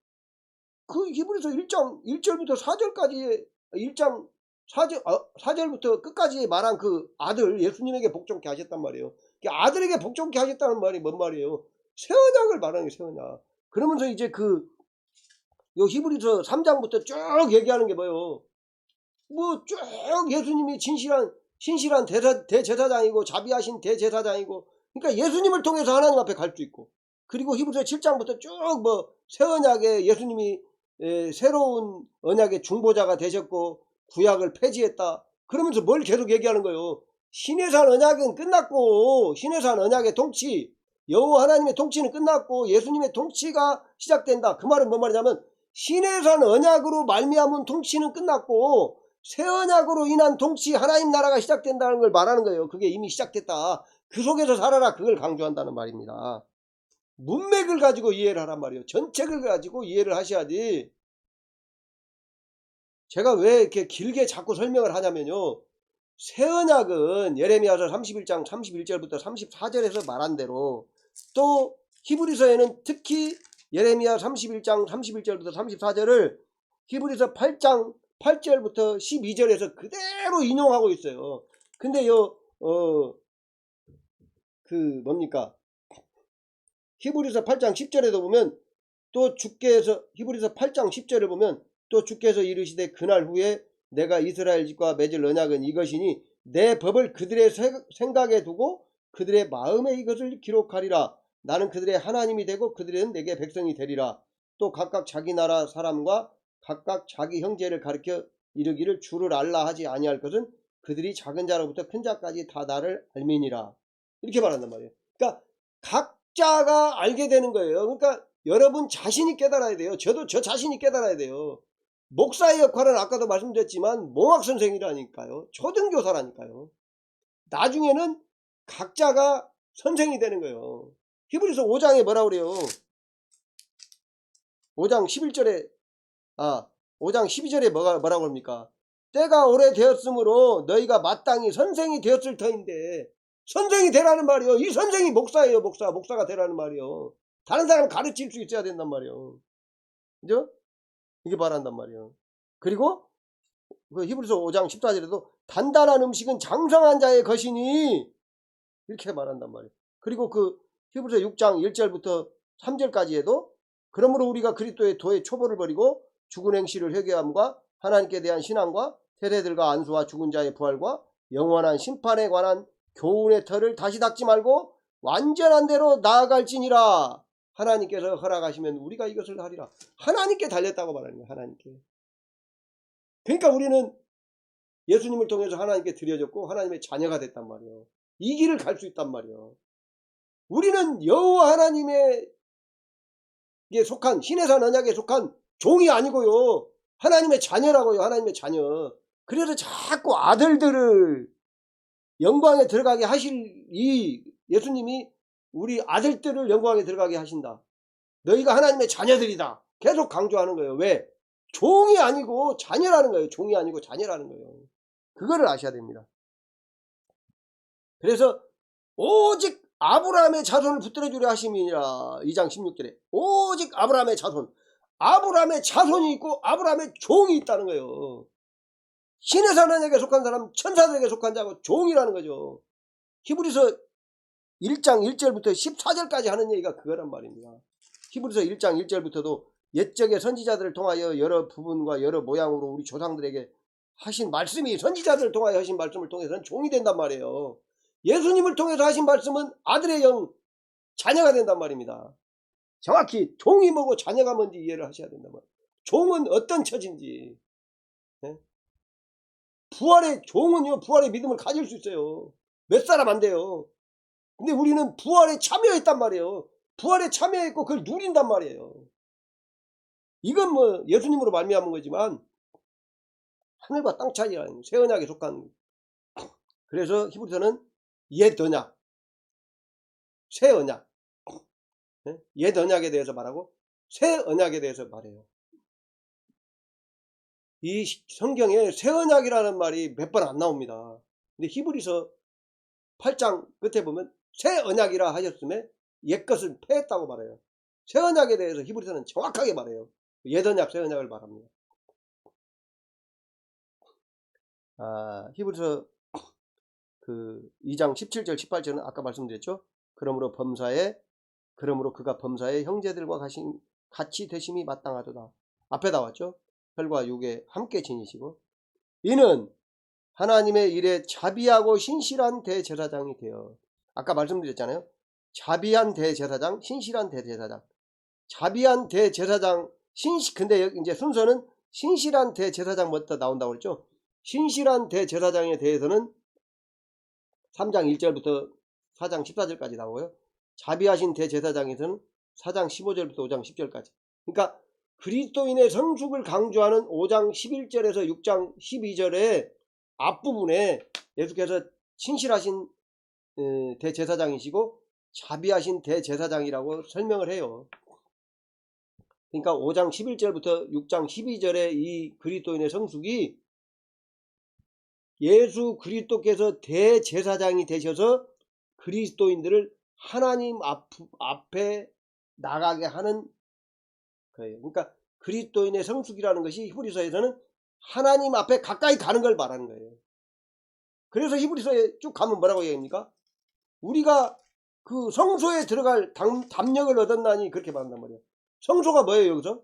그 히브리서 1장 1절부터 4절까지 1장 4절부터 끝까지 말한 그 아들 예수님에게 복종케 하셨단 말이에요. 아들에게 복종케 하셨다는 말이 뭔 말이에요? 새 언약을 말하는 게 새 언약. 그러면서 이제 요 히브리서 3장부터 쭉 얘기하는 게 뭐예요? 뭐 쭉 예수님이 신실한 대제사장이고 자비하신 대제사장이고, 그러니까 예수님을 통해서 하나님 앞에 갈 수 있고, 그리고 히브리서 7장부터 쭉 새 언약에 예수님이 새로운 언약의 중보자가 되셨고 구약을 폐지했다. 그러면서 뭘 계속 얘기하는 거예요? 시내산 언약은 끝났고, 시내산 언약의 통치, 여호와 하나님의 통치는 끝났고 예수님의 통치가 시작된다. 그 말은 뭔 말이냐면 시내산 언약으로 말미암은 통치는 끝났고 새 언약으로 인한 통치, 하나님 나라가 시작된다는 걸 말하는 거예요. 그게 이미 시작됐다. 그 속에서 살아라. 그걸 강조한다는 말입니다. 문맥을 가지고 이해를 하란 말이에요. 전책을 가지고 이해를 하셔야지. 제가 왜 이렇게 길게 자꾸 설명을 하냐면요. 새 언약은 예레미야서 31장 31절부터 34절에서 말한 대로, 또 히브리서에는 특히 예레미야 31장 31절부터 34절을 히브리서 8장 8절부터 12절에서 그대로 인용하고 있어요. 근데요, 뭡니까? 히브리서 8장 10절에도 보면 또 주께서, 히브리서 8장 10절을 보면 또 주께서 이르시되 그날 후에 내가 이스라엘 집과 맺을 언약은 이것이니 내 법을 그들의 생각에 두고 그들의 마음에 이것을 기록하리라. 나는 그들의 하나님이 되고 그들은 내게 백성이 되리라. 또 각각 자기 나라 사람과 각각 자기 형제를 가르쳐 이르기를 주를 알라 하지 아니할 것은 그들이 작은 자로부터 큰 자까지 다 나를 알미니라. 이렇게 말한단 말이에요. 그러니까 각자가 알게 되는 거예요. 그러니까 여러분 자신이 깨달아야 돼요. 저도 저 자신이 깨달아야 돼요. 목사의 역할은 아까도 말씀드렸지만 몽학선생이라니까요. 초등교사라니까요. 나중에는 각자가 선생이 되는 거예요. 히브리서 5장에 뭐라고 그래요? 5장 11절에 5장 12절에 뭐라고 합니까? 때가 오래되었으므로 너희가 마땅히 선생이 되었을 터인데, 선생이 되라는 말이요. 이 선생이 목사예요. 목사가 되라는 말이요. 다른 사람 가르칠 수 있어야 된단 말이요. 그죠? 이게 말한단 말이에요. 그리고 히브리서 5장 14절에도 단단한 음식은 장성한 자의 것이니 이렇게 말한단 말이에요. 그리고 히브리서 6장 1절부터 3절까지에도 그러므로 우리가 그리스도의 도의 초보를 버리고 죽은 행실을 회개함과 하나님께 대한 신앙과 세대들과 안수와 죽은 자의 부활과 영원한 심판에 관한 교훈의 털을 다시 닦지 말고 완전한 대로 나아갈지니라. 하나님께서 허락하시면 우리가 이것을 하리라. 하나님께 달렸다고 말하는 거예요. 하나님께. 그러니까 우리는 예수님을 통해서 하나님께 드려졌고 하나님의 자녀가 됐단 말이에요. 이 길을 갈 수 있단 말이에요. 우리는 여호와 하나님에 속한, 시내산 언약에 속한 종이 아니고요. 하나님의 자녀라고요. 하나님의 자녀. 그래서 자꾸 아들들을 영광에 들어가게 하실 이 예수님이 우리 아들들을 영광에 들어가게 하신다. 너희가 하나님의 자녀들이다. 계속 강조하는 거예요. 왜? 종이 아니고 자녀라는 거예요. 종이 아니고 자녀라는 거예요. 그거를 아셔야 됩니다. 그래서 오직 아브라함의 자손을 붙들어 주려 하심이니라. 2장 16절에 오직 아브라함의 자손. 아브라함의 자손이 있고 아브라함의 종이 있다는 거예요. 신의 사람에게 속한 사람, 천사들에게 속한 자고 종이라는 거죠. 히브리서 1장 1절부터 14절까지 하는 얘기가 그거란 말입니다. 히브리서 1장 1절부터도 옛적의 선지자들을 통하여 여러 부분과 여러 모양으로 우리 조상들에게 하신 말씀이, 선지자들을 통하여 하신 말씀을 통해서는 종이 된단 말이에요. 예수님을 통해서 하신 말씀은 아들의 영, 자녀가 된단 말입니다. 정확히 종이 뭐고 자녀가 뭔지 이해를 하셔야 된단 말이에요. 종은 어떤 처지인지. 네? 종은요, 부활의 믿음을 가질 수 있어요. 몇 사람 안 돼요. 근데 우리는 부활에 참여했단 말이에요. 부활에 참여했고 그걸 누린단 말이에요. 이건 뭐 예수님으로 말미암은 거지만 하늘과 땅 차이라는 새 언약에 속한. 그래서 히브리서는 옛 언약, 새 언약, 옛 언약에 대해서 말하고 새 언약에 대해서 말해요. 이 성경에 새 언약이라는 말이 몇 번 안 나옵니다. 근데 히브리서 8장 끝에 보면 새 언약이라 하셨음에 옛 것을 폐했다고 말해요. 새 언약에 대해서 히브리서는 정확하게 말해요. 옛 언약, 새 언약을 말합니다. 히브리서 2장 17절 18절은 아까 말씀드렸죠. 그러므로 그가 범사에 형제들과 같이 되심이 마땅하도다. 앞에 나왔죠. 혈과 육에 함께 지니시고 이는 하나님의 일에 자비하고 신실한 대제사장이 되어, 아까 말씀드렸잖아요. 자비한 대제사장, 신실한 대제사장. 자비한 대제사장, 근데 이제 순서는 신실한 대제사장부터 나온다고 그랬죠. 신실한 대제사장에 대해서는 3장 1절부터 4장 14절까지 나오고요. 자비하신 대제사장에서는 4장 15절부터 5장 10절까지. 그러니까 그리스도인의 성숙을 강조하는 5장 11절에서 6장 12절의 앞부분에 예수께서 신실하신 대제사장이시고 자비하신 대제사장이라고 설명을 해요. 그러니까 5장 11절부터 6장 12절의 이 그리스도인의 성숙이 예수 그리스도께서 대제사장이 되셔서 그리스도인들을 하나님 앞에 나가게 하는 거예요. 그러니까 그리스도인의 성숙이라는 것이 히브리서에서는 하나님 앞에 가까이 가는 걸 말하는 거예요. 그래서 히브리서에 쭉 가면 뭐라고 얘기합니까? 우리가 그 성소에 들어갈 담력을 얻었나니 그렇게 말한단 말이에요. 성소가 뭐예요 여기서?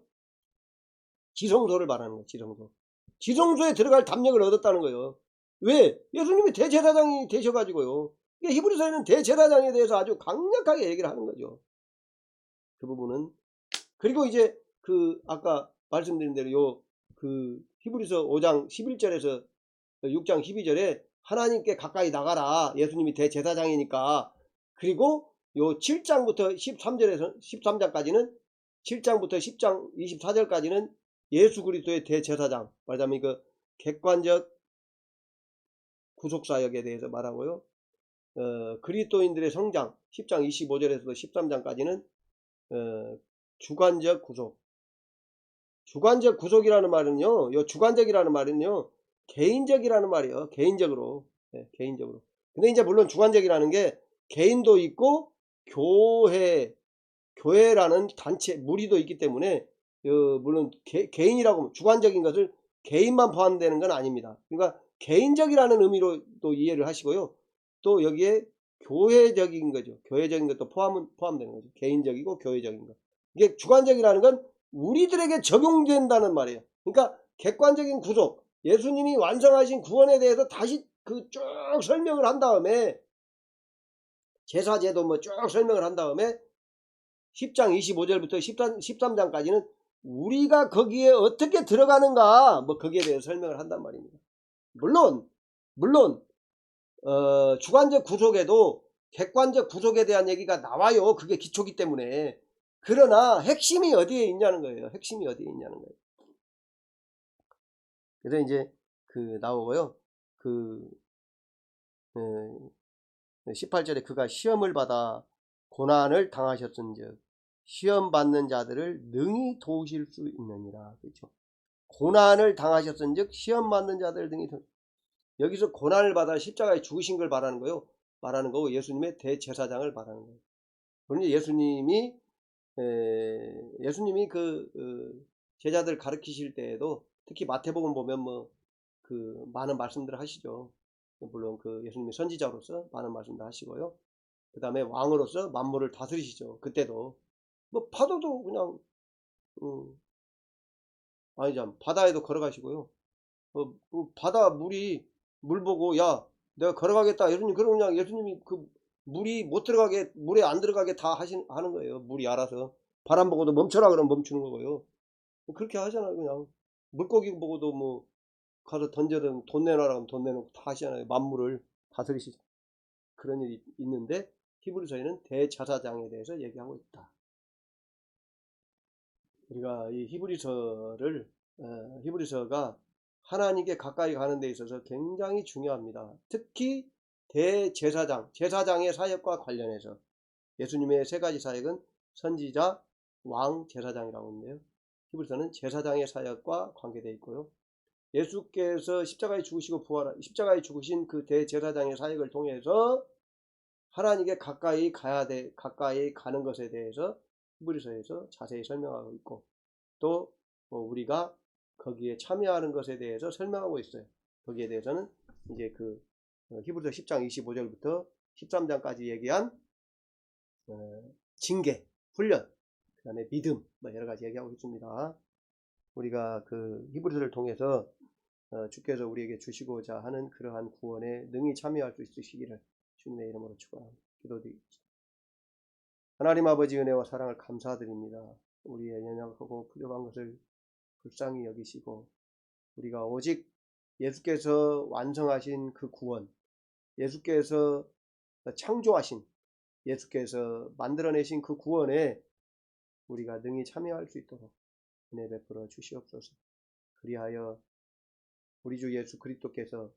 지성소를 말하는 거예요. 지성소. 지성소에 들어갈 담력을 얻었다는 거예요. 왜? 예수님이 대제사장이 되셔가지고요. 히브리서에는 대제사장에 대해서 아주 강력하게 얘기를 하는 거죠. 그 부분은. 그리고 이제 그 아까 말씀드린 대로 그 히브리서 5장 11절에서 6장 12절에 하나님께 가까이 나가라. 예수님이 대제사장이니까. 그리고 요 7장부터 13장까지는 7장부터 10장 24절까지는 예수 그리스도의 대제사장. 말하자면 그 객관적 구속사역에 대해서 말하고요. 그리스도인들의 성장 10장 25절에서 13장까지는 주관적 구속. 주관적 구속이라는 말은요. 요 주관적이라는 말은요. 개인적이라는 말이에요. 개인적으로. 네, 개인적으로. 근데 이제 물론 주관적이라는 게 개인도 있고 교회라는 단체 무리도 있기 때문에 물론 개인이라고 주관적인 것을 개인만 포함되는 건 아닙니다. 그러니까 개인적이라는 의미로 또 이해를 하시고요. 또 여기에 교회적인 거죠. 교회적인 것도 포함되는 거죠. 개인적이고 교회적인 것. 이게 주관적이라는 건 우리들에게 적용된다는 말이에요. 그러니까 객관적인 구속, 예수님이 완성하신 구원에 대해서 다시 그 쭉 설명을 한 다음에 제사제도 뭐 쭉 설명을 한 다음에 10장 25절부터 13장까지는 우리가 거기에 어떻게 들어가는가 뭐 거기에 대해서 설명을 한단 말입니다. 물론 주관적 구속에도 객관적 구속에 대한 얘기가 나와요. 그게 기초기 때문에. 그러나 핵심이 어디에 있냐는 거예요. 핵심이 어디에 있냐는 거예요. 그래서 이제 그 나오고요. 그 18절에 그가 시험을 받아 고난을 당하셨은즉 시험 받는 자들을 능히 도우실 수 있느니라. 그렇죠? 고난을 당하셨은즉 시험 받는 자들을 능히 여기서 고난을 받아 십자가에 죽으신 걸 말하는 거고 예수님의 대제사장을 말하는 거예요. 그런데 예수님이 그 제자들 가르치실 때에도 특히 마태복음 보면 뭐 그 많은 말씀들을 하시죠. 물론 그 예수님이 선지자로서 많은 말씀도 하시고요. 그 다음에 왕으로서 만물을 다스리시죠. 그때도 뭐 파도도 그냥 아니죠. 바다에도 걸어가시고요. 바다 물 보고 야 내가 걸어가겠다 예수님 그러면 그냥 예수님이 그 물이 못 들어가게 물에 안 들어가게 다 하는 거예요. 물이 알아서 바람 보고도 멈춰라 그러면 멈추는 거고요. 그렇게 하잖아요. 그냥 물고기 보고도 뭐 가서 던져든 돈 내놔라 하면 돈 내놓고 다 하시잖아요. 만물을 다스리시죠. 그런 일이 있는데 히브리서에는 대제사장에 대해서 얘기하고 있다. 우리가 이 히브리서가 하나님께 가까이 가는 데 있어서 굉장히 중요합니다. 특히 제사장의 사역과 관련해서 예수님의 세 가지 사역은 선지자, 왕, 제사장이라고 하는데요. 히브리서는 제사장의 사역과 관계되어 있고요. 예수께서 십자가에 죽으시고 십자가에 죽으신 그 대제사장의 사역을 통해서 하나님께 가까이 가는 것에 대해서 히브리서에서 자세히 설명하고 있고 또 우리가 거기에 참여하는 것에 대해서 설명하고 있어요. 거기에 대해서는 이제 그 히브리서 10장 25절부터 13장까지 얘기한 징계, 훈련, 그 다음에 믿음 뭐 여러 가지 얘기하고 있습니다. 우리가 그 히브리서를 통해서 주께서 우리에게 주시고자 하는 그러한 구원에 능히 참여할 수 있으시기를 주님의 이름으로 축원합니다. 기도드리겠습니다. 하나님 아버지 은혜와 사랑을 감사드립니다. 우리의 연약하고 부족한 것을 불쌍히 여기시고 우리가 오직 예수께서 완성하신 그 구원 예수께서 창조하신, 예수께서 만들어내신 그 구원에 우리가 능히 참여할 수 있도록 은혜 베풀어 주시옵소서. 그리하여 우리 주 예수 그리스도께서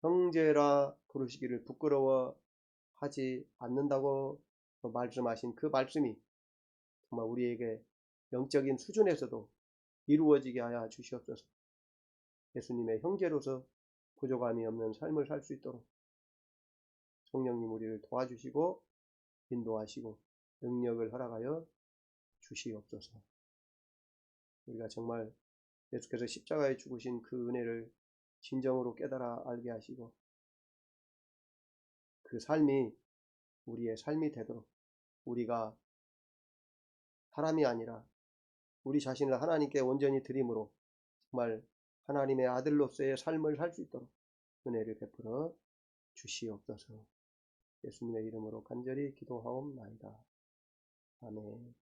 형제라 부르시기를 부끄러워하지 않는다고 말씀하신 그 말씀이 정말 우리에게 영적인 수준에서도 이루어지게 하여 주시옵소서. 예수님의 형제로서 부족함이 없는 삶을 살 수 있도록 성령님 우리를 도와주시고 인도하시고 능력을 허락하여 주시옵소서. 우리가 정말 예수께서 십자가에 죽으신 그 은혜를 진정으로 깨달아 알게 하시고 그 삶이 우리의 삶이 되도록 우리가 사람이 아니라 우리 자신을 하나님께 온전히 드림으로 정말 하나님의 아들로서의 삶을 살 수 있도록 은혜를 베풀어 주시옵소서. 예수님의 이름으로 간절히 기도하옵나이다. 아멘.